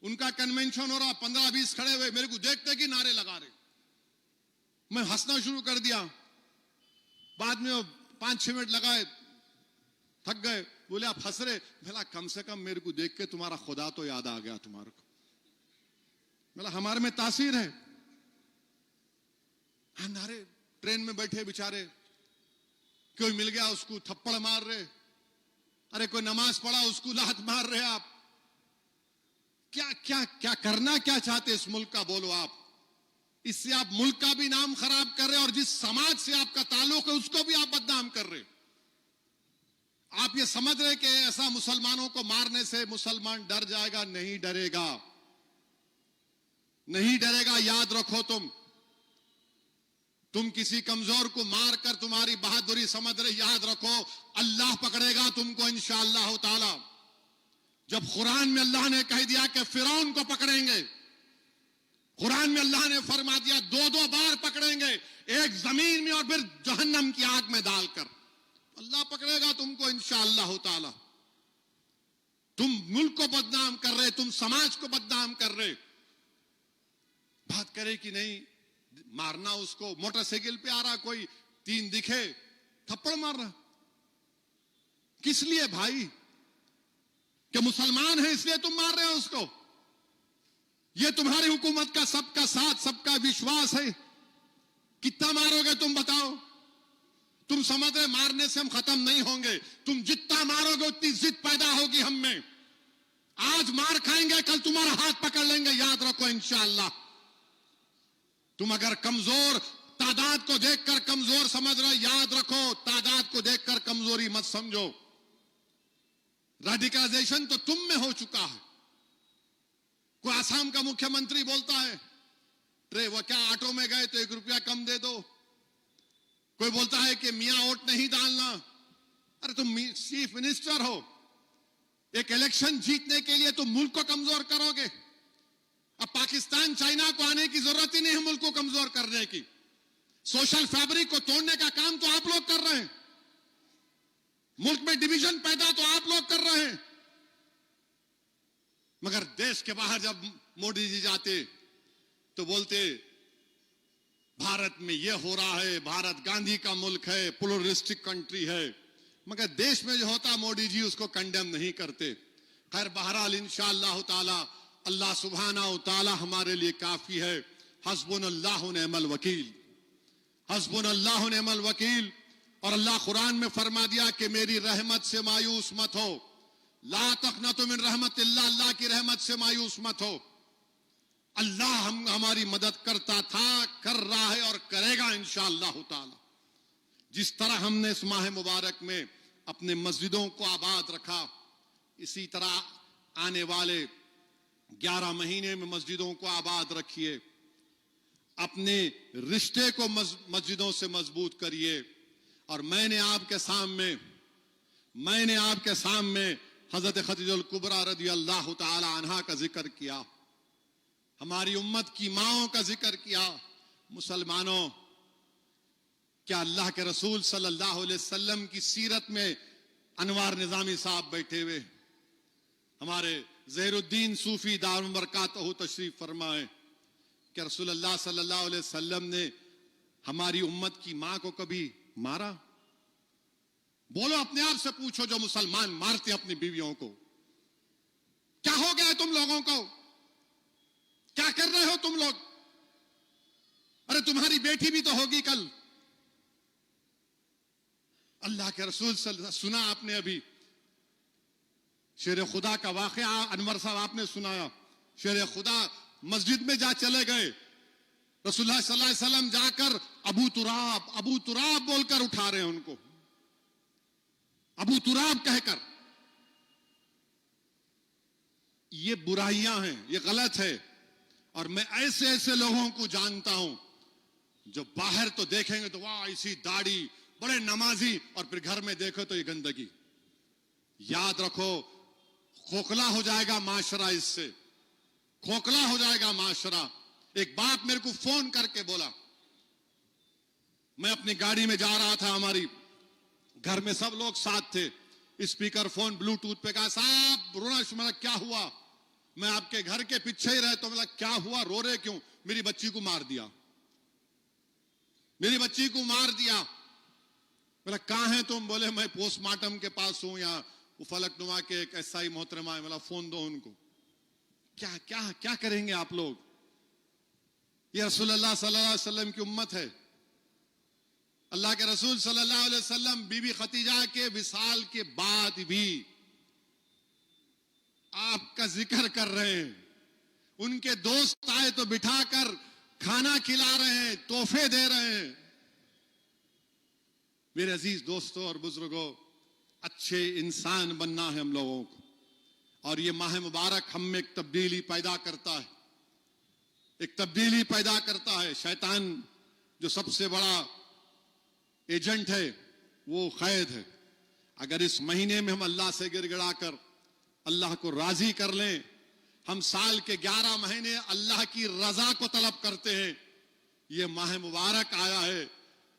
ان کا کنونشن ہو رہا, 15-20 کھڑے ہوئے, میرے کو دیکھتے کہ نعرے لگا رہے. میں ہنسنا شروع کر دیا. بعد میں 5-6 منٹ لگائے, تھک گئے, بولے آپ ہنس رہے. بھلا کم سے کم میرے کو دیکھ کے تمہارا خدا تو یاد آ گیا تمہارے کو. بھلا ہمارے میں تاثیر ہے. نعرے, ٹرین میں بیٹھے بیچارے, کوئی مل گیا اس کو تھپڑ مار رہے, ارے کوئی نماز پڑھا اس کو لات مار رہے. آپ کیا کرنا کیا چاہتے اس ملک کا, بولو آپ. اس سے آپ ملک کا بھی نام خراب کر رہے اور جس سماج سے آپ کا تعلق ہے اس کو بھی آپ بدنام کر رہے. آپ یہ سمجھ رہے کہ ایسا مسلمانوں کو مارنے سے مسلمان ڈر جائے گا؟ نہیں ڈرے گا, نہیں ڈرے گا. یاد رکھو, تم کسی کمزور کو مار کر تمہاری بہادری سمجھ رہے, یاد رکھو اللہ پکڑے گا تم کو انشاءاللہ تعالی. جب قرآن میں اللہ نے کہہ دیا کہ فرعون کو پکڑیں گے, قرآن میں اللہ نے فرما دیا 2 بار پکڑیں گے, ایک زمین میں اور پھر جہنم کی آگ میں ڈال کر. اللہ پکڑے گا تم کو انشاءاللہ تعالی. تم ملک کو بدنام کر رہے, تم سماج کو بدنام کر رہے. بات کرے کہ نہیں مارنا اس کو, موٹر سائیکل پہ آ رہا کوئی 3 دکھے تھپڑ مار رہا. کس لیے بھائی؟ کہ مسلمان ہے اس لیے تم مار رہے ہو اس کو؟ یہ تمہاری حکومت کا سب کا ساتھ, سب کا وشواس ہے. کتنا مارو گے تم بتاؤ؟ تم سمجھ رہے مارنے سے ہم ختم نہیں ہوں گے. تم جتنا مارو گے اتنی ضد پیدا ہوگی ہم میں. آج مار کھائیں گے, کل تمہارا ہاتھ پکڑ لیں گے, یاد رکھو انشاءاللہ. تم اگر کمزور تعداد کو دیکھ کر کمزور سمجھ رہے, یاد رکھو تعداد کو دیکھ کر کمزوری مت سمجھو. ریڈیکلائزیشن تو تم میں ہو چکا ہے. کوئی آسام کا مکھیہ منتری بولتا ہے وہ کیا آٹو میں گئے تو 1 روپیہ کم دے دو. کوئی بولتا ہے کہ میاں ووٹ نہیں ڈالنا. ارے تم چیف منسٹر ہو, ایک الیکشن جیتنے کے لیے تم ملک کو کمزور کرو گے. اب پاکستان چائنا کو آنے کی ضرورت ہی نہیں ہے ملک کو کمزور کرنے کی. سوشل فیبرک کو توڑنے کا کام تو آپ لوگ کر رہے ہیں. ملک میں ڈویژن پیدا تو آپ لوگ کر رہے ہیں. مگر دیش کے باہر جب مودی جی جاتے تو بولتے بھارت میں یہ ہو رہا ہے, بھارت گاندھی کا ملک ہے, پلورلسٹک کنٹری ہے. مگر دیش میں جو ہوتا مودی جی اس کو کنڈیم نہیں کرتے. خیر بہرحال انشاءاللہ تعالی اللہ سبحانہ و تعالی ہمارے لیے کافی ہے. حسبنا اللہ و نعم الوکیل, حسبنا اللہ و نعم الوکیل. اور اللہ قرآن میں فرما دیا کہ میری رحمت سے مایوس مت ہو. لا تقنطوا من رحمت اللہ, اللہ کی رحمت سے مایوس مت ہو. اللہ ہماری مدد کرتا تھا, کر رہا ہے اور کرے گا انشاءاللہ تعالی. جس طرح ہم نے اس ماہ مبارک میں اپنے مسجدوں کو آباد رکھا, اسی طرح آنے والے 11 مہینے میں مسجدوں کو آباد رکھیے. اپنے رشتے کو مسجدوں سے مضبوط کریے. اور میں نے آپ کے سامنے حضرت خدیجہ الکبریٰ رضی اللہ تعالی عنہا کا ذکر کیا, ہماری امت کی ماؤں کا ذکر کیا. مسلمانوں, کیا اللہ کے رسول صلی اللہ علیہ وسلم کی سیرت میں انوار نظامی صاحب بیٹھے ہوئے, ہمارے ظہیر الدین صوفی دارالعلوم برکاتہ تشریف فرمائے, کہ رسول اللہ صلی اللہ علیہ وسلم نے ہماری امت کی ماں کو کبھی مارا؟ بولو, اپنے آپ سے پوچھو جو مسلمان مارتے اپنی بیویوں کو. کیا ہو گیا تم لوگوں کو؟ کیا کر رہے ہو تم لوگ؟ ارے تمہاری بیٹی بھی تو ہوگی کل. اللہ کے رسول صلی اللہ علیہ وسلم, سنا آپ نے ابھی شیر خدا کا واقعہ, انور صاحب آپ نے سنایا. شیر خدا مسجد میں جا چلے گئے, رسول اللہ صلی اللہ علیہ وسلم جا کر ابو تراب بول کر اٹھا رہے ہیں ان کو, ابو تراب کہہ کر. یہ برائیاں ہیں, یہ غلط ہے. اور میں ایسے لوگوں کو جانتا ہوں جو باہر تو دیکھیں گے تو واہ ایسی داڑھی, بڑے نمازی, اور پھر گھر میں دیکھو تو یہ گندگی. یاد رکھو کھوکھلا ہو جائے گا معاشرہ, اس سے کھوکھلا ہو جائے گا معاشرہ. ایک باپ میرے کو فون کر کے بولا, میں اپنی گاڑی میں جا رہا تھا, ہماری گھر میں سب لوگ ساتھ تھے, اسپیکر فون بلوٹوتھ پہ, کہا صاحب رونا شمارا کیا ہوا؟ میں آپ کے گھر کے پیچھے ہی رہتا ہوں. بولا کیا ہوا, رو رہے کیوں؟ میری بچی کو مار دیا, میری بچی کو مار دیا. بولا کہاں ہیں تم؟ بولے میں پوسٹ مارٹم کے پاس ہوں, یا وہ فلک نما کے ایک ایسا ہی محترمہ ہے. بولا فون دو ان کو. کیا کریں گے آپ لوگ؟ یہ رسول اللہ صلی اللہ علیہ وسلم کی امت ہے. اللہ کے رسول صلی اللہ علیہ وسلم بی بی خدیجہ کے وصال کے بعد بھی آپ کا ذکر کر رہے ہیں. ان کے دوست آئے تو بٹھا کر کھانا کھلا رہے ہیں, تحفے دے رہے ہیں. میرے عزیز دوستوں اور بزرگوں, اچھے انسان بننا ہے ہم لوگوں کو. اور یہ ماہ مبارک ہم میں ایک تبدیلی پیدا کرتا ہے, ایک تبدیلی پیدا کرتا ہے. شیطان جو سب سے بڑا ایجنٹ ہے وہ قید ہے. اگر اس مہینے میں ہم اللہ سے گر گڑا کر اللہ کو راضی کر لیں, ہم سال کے 11 مہینے اللہ کی رضا کو طلب کرتے ہیں. یہ ماہ مبارک آیا ہے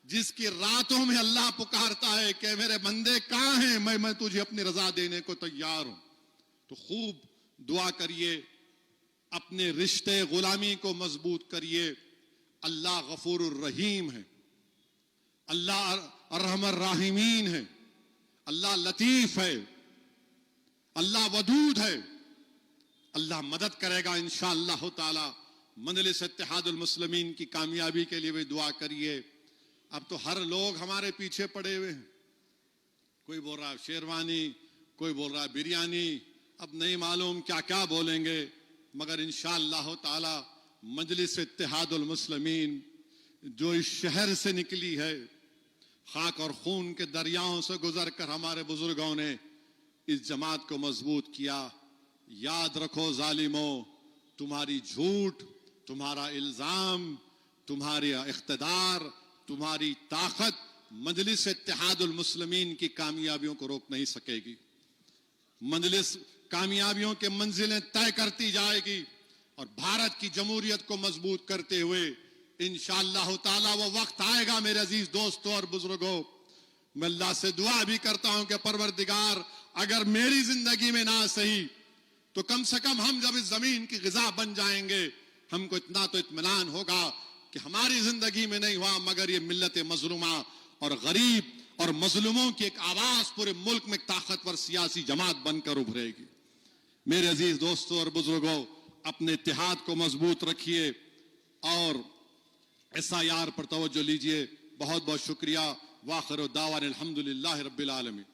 جس کی راتوں میں اللہ پکارتا ہے کہ میرے بندے کہاں ہیں, میں تجھے اپنی رضا دینے کو تیار ہوں. تو خوب دعا کریے, اپنے رشتے غلامی کو مضبوط کریے. اللہ غفور الرحیم ہے, اللہ ارحم الراحمین ہے, اللہ لطیف ہے, اللہ ودود ہے. اللہ مدد کرے گا انشاءاللہ تعالی. مجلس اتحاد المسلمین کی کامیابی کے لیے بھی دعا کریے. اب تو ہر لوگ ہمارے پیچھے پڑے ہوئے ہیں, کوئی بول رہا شیروانی, کوئی بول رہا بریانی, اب نہیں معلوم کیا کیا بولیں گے, مگر انشاءاللہ تعالی مجلس اتحاد المسلمین جو اس شہر سے نکلی ہے, خاک اور خون کے دریاؤں سے گزر کر ہمارے بزرگوں نے اس جماعت کو مضبوط کیا. یاد رکھو ظالموں, تمہاری جھوٹ, تمہارا الزام, تمہاری اقتدار, تمہاری طاقت مجلس اتحاد المسلمین کی کامیابیوں کو روک نہیں سکے گی. مجلس کامیابیوں کے منزلیں طے کرتی جائے گی, اور بھارت کی جمہوریت کو مضبوط کرتے ہوئے انشاءاللہ تعالی وہ وقت آئے گا. میرے عزیز دوستوں اور بزرگوں, میں اللہ سے دعا بھی کرتا ہوں کہ پروردگار اگر میری زندگی میں نہ صحیح تو کم سے کم ہم جب اس زمین کی غذا بن جائیں گے, ہم کو اتنا تو اطمینان ہوگا کہ ہماری زندگی میں نہیں ہوا مگر یہ ملت مظلومہ اور غریب اور مظلوموں کی ایک آواز پورے ملک میں ایک طاقتور سیاسی جماعت بن کر ابھرے گی. میرے عزیز دوستوں اور بزرگوں, اپنے اتحاد کو مضبوط رکھیے اور SIR پر توجہ لیجئے. بہت بہت شکریہ. واخر دعوانا الحمدللہ رب العالمین.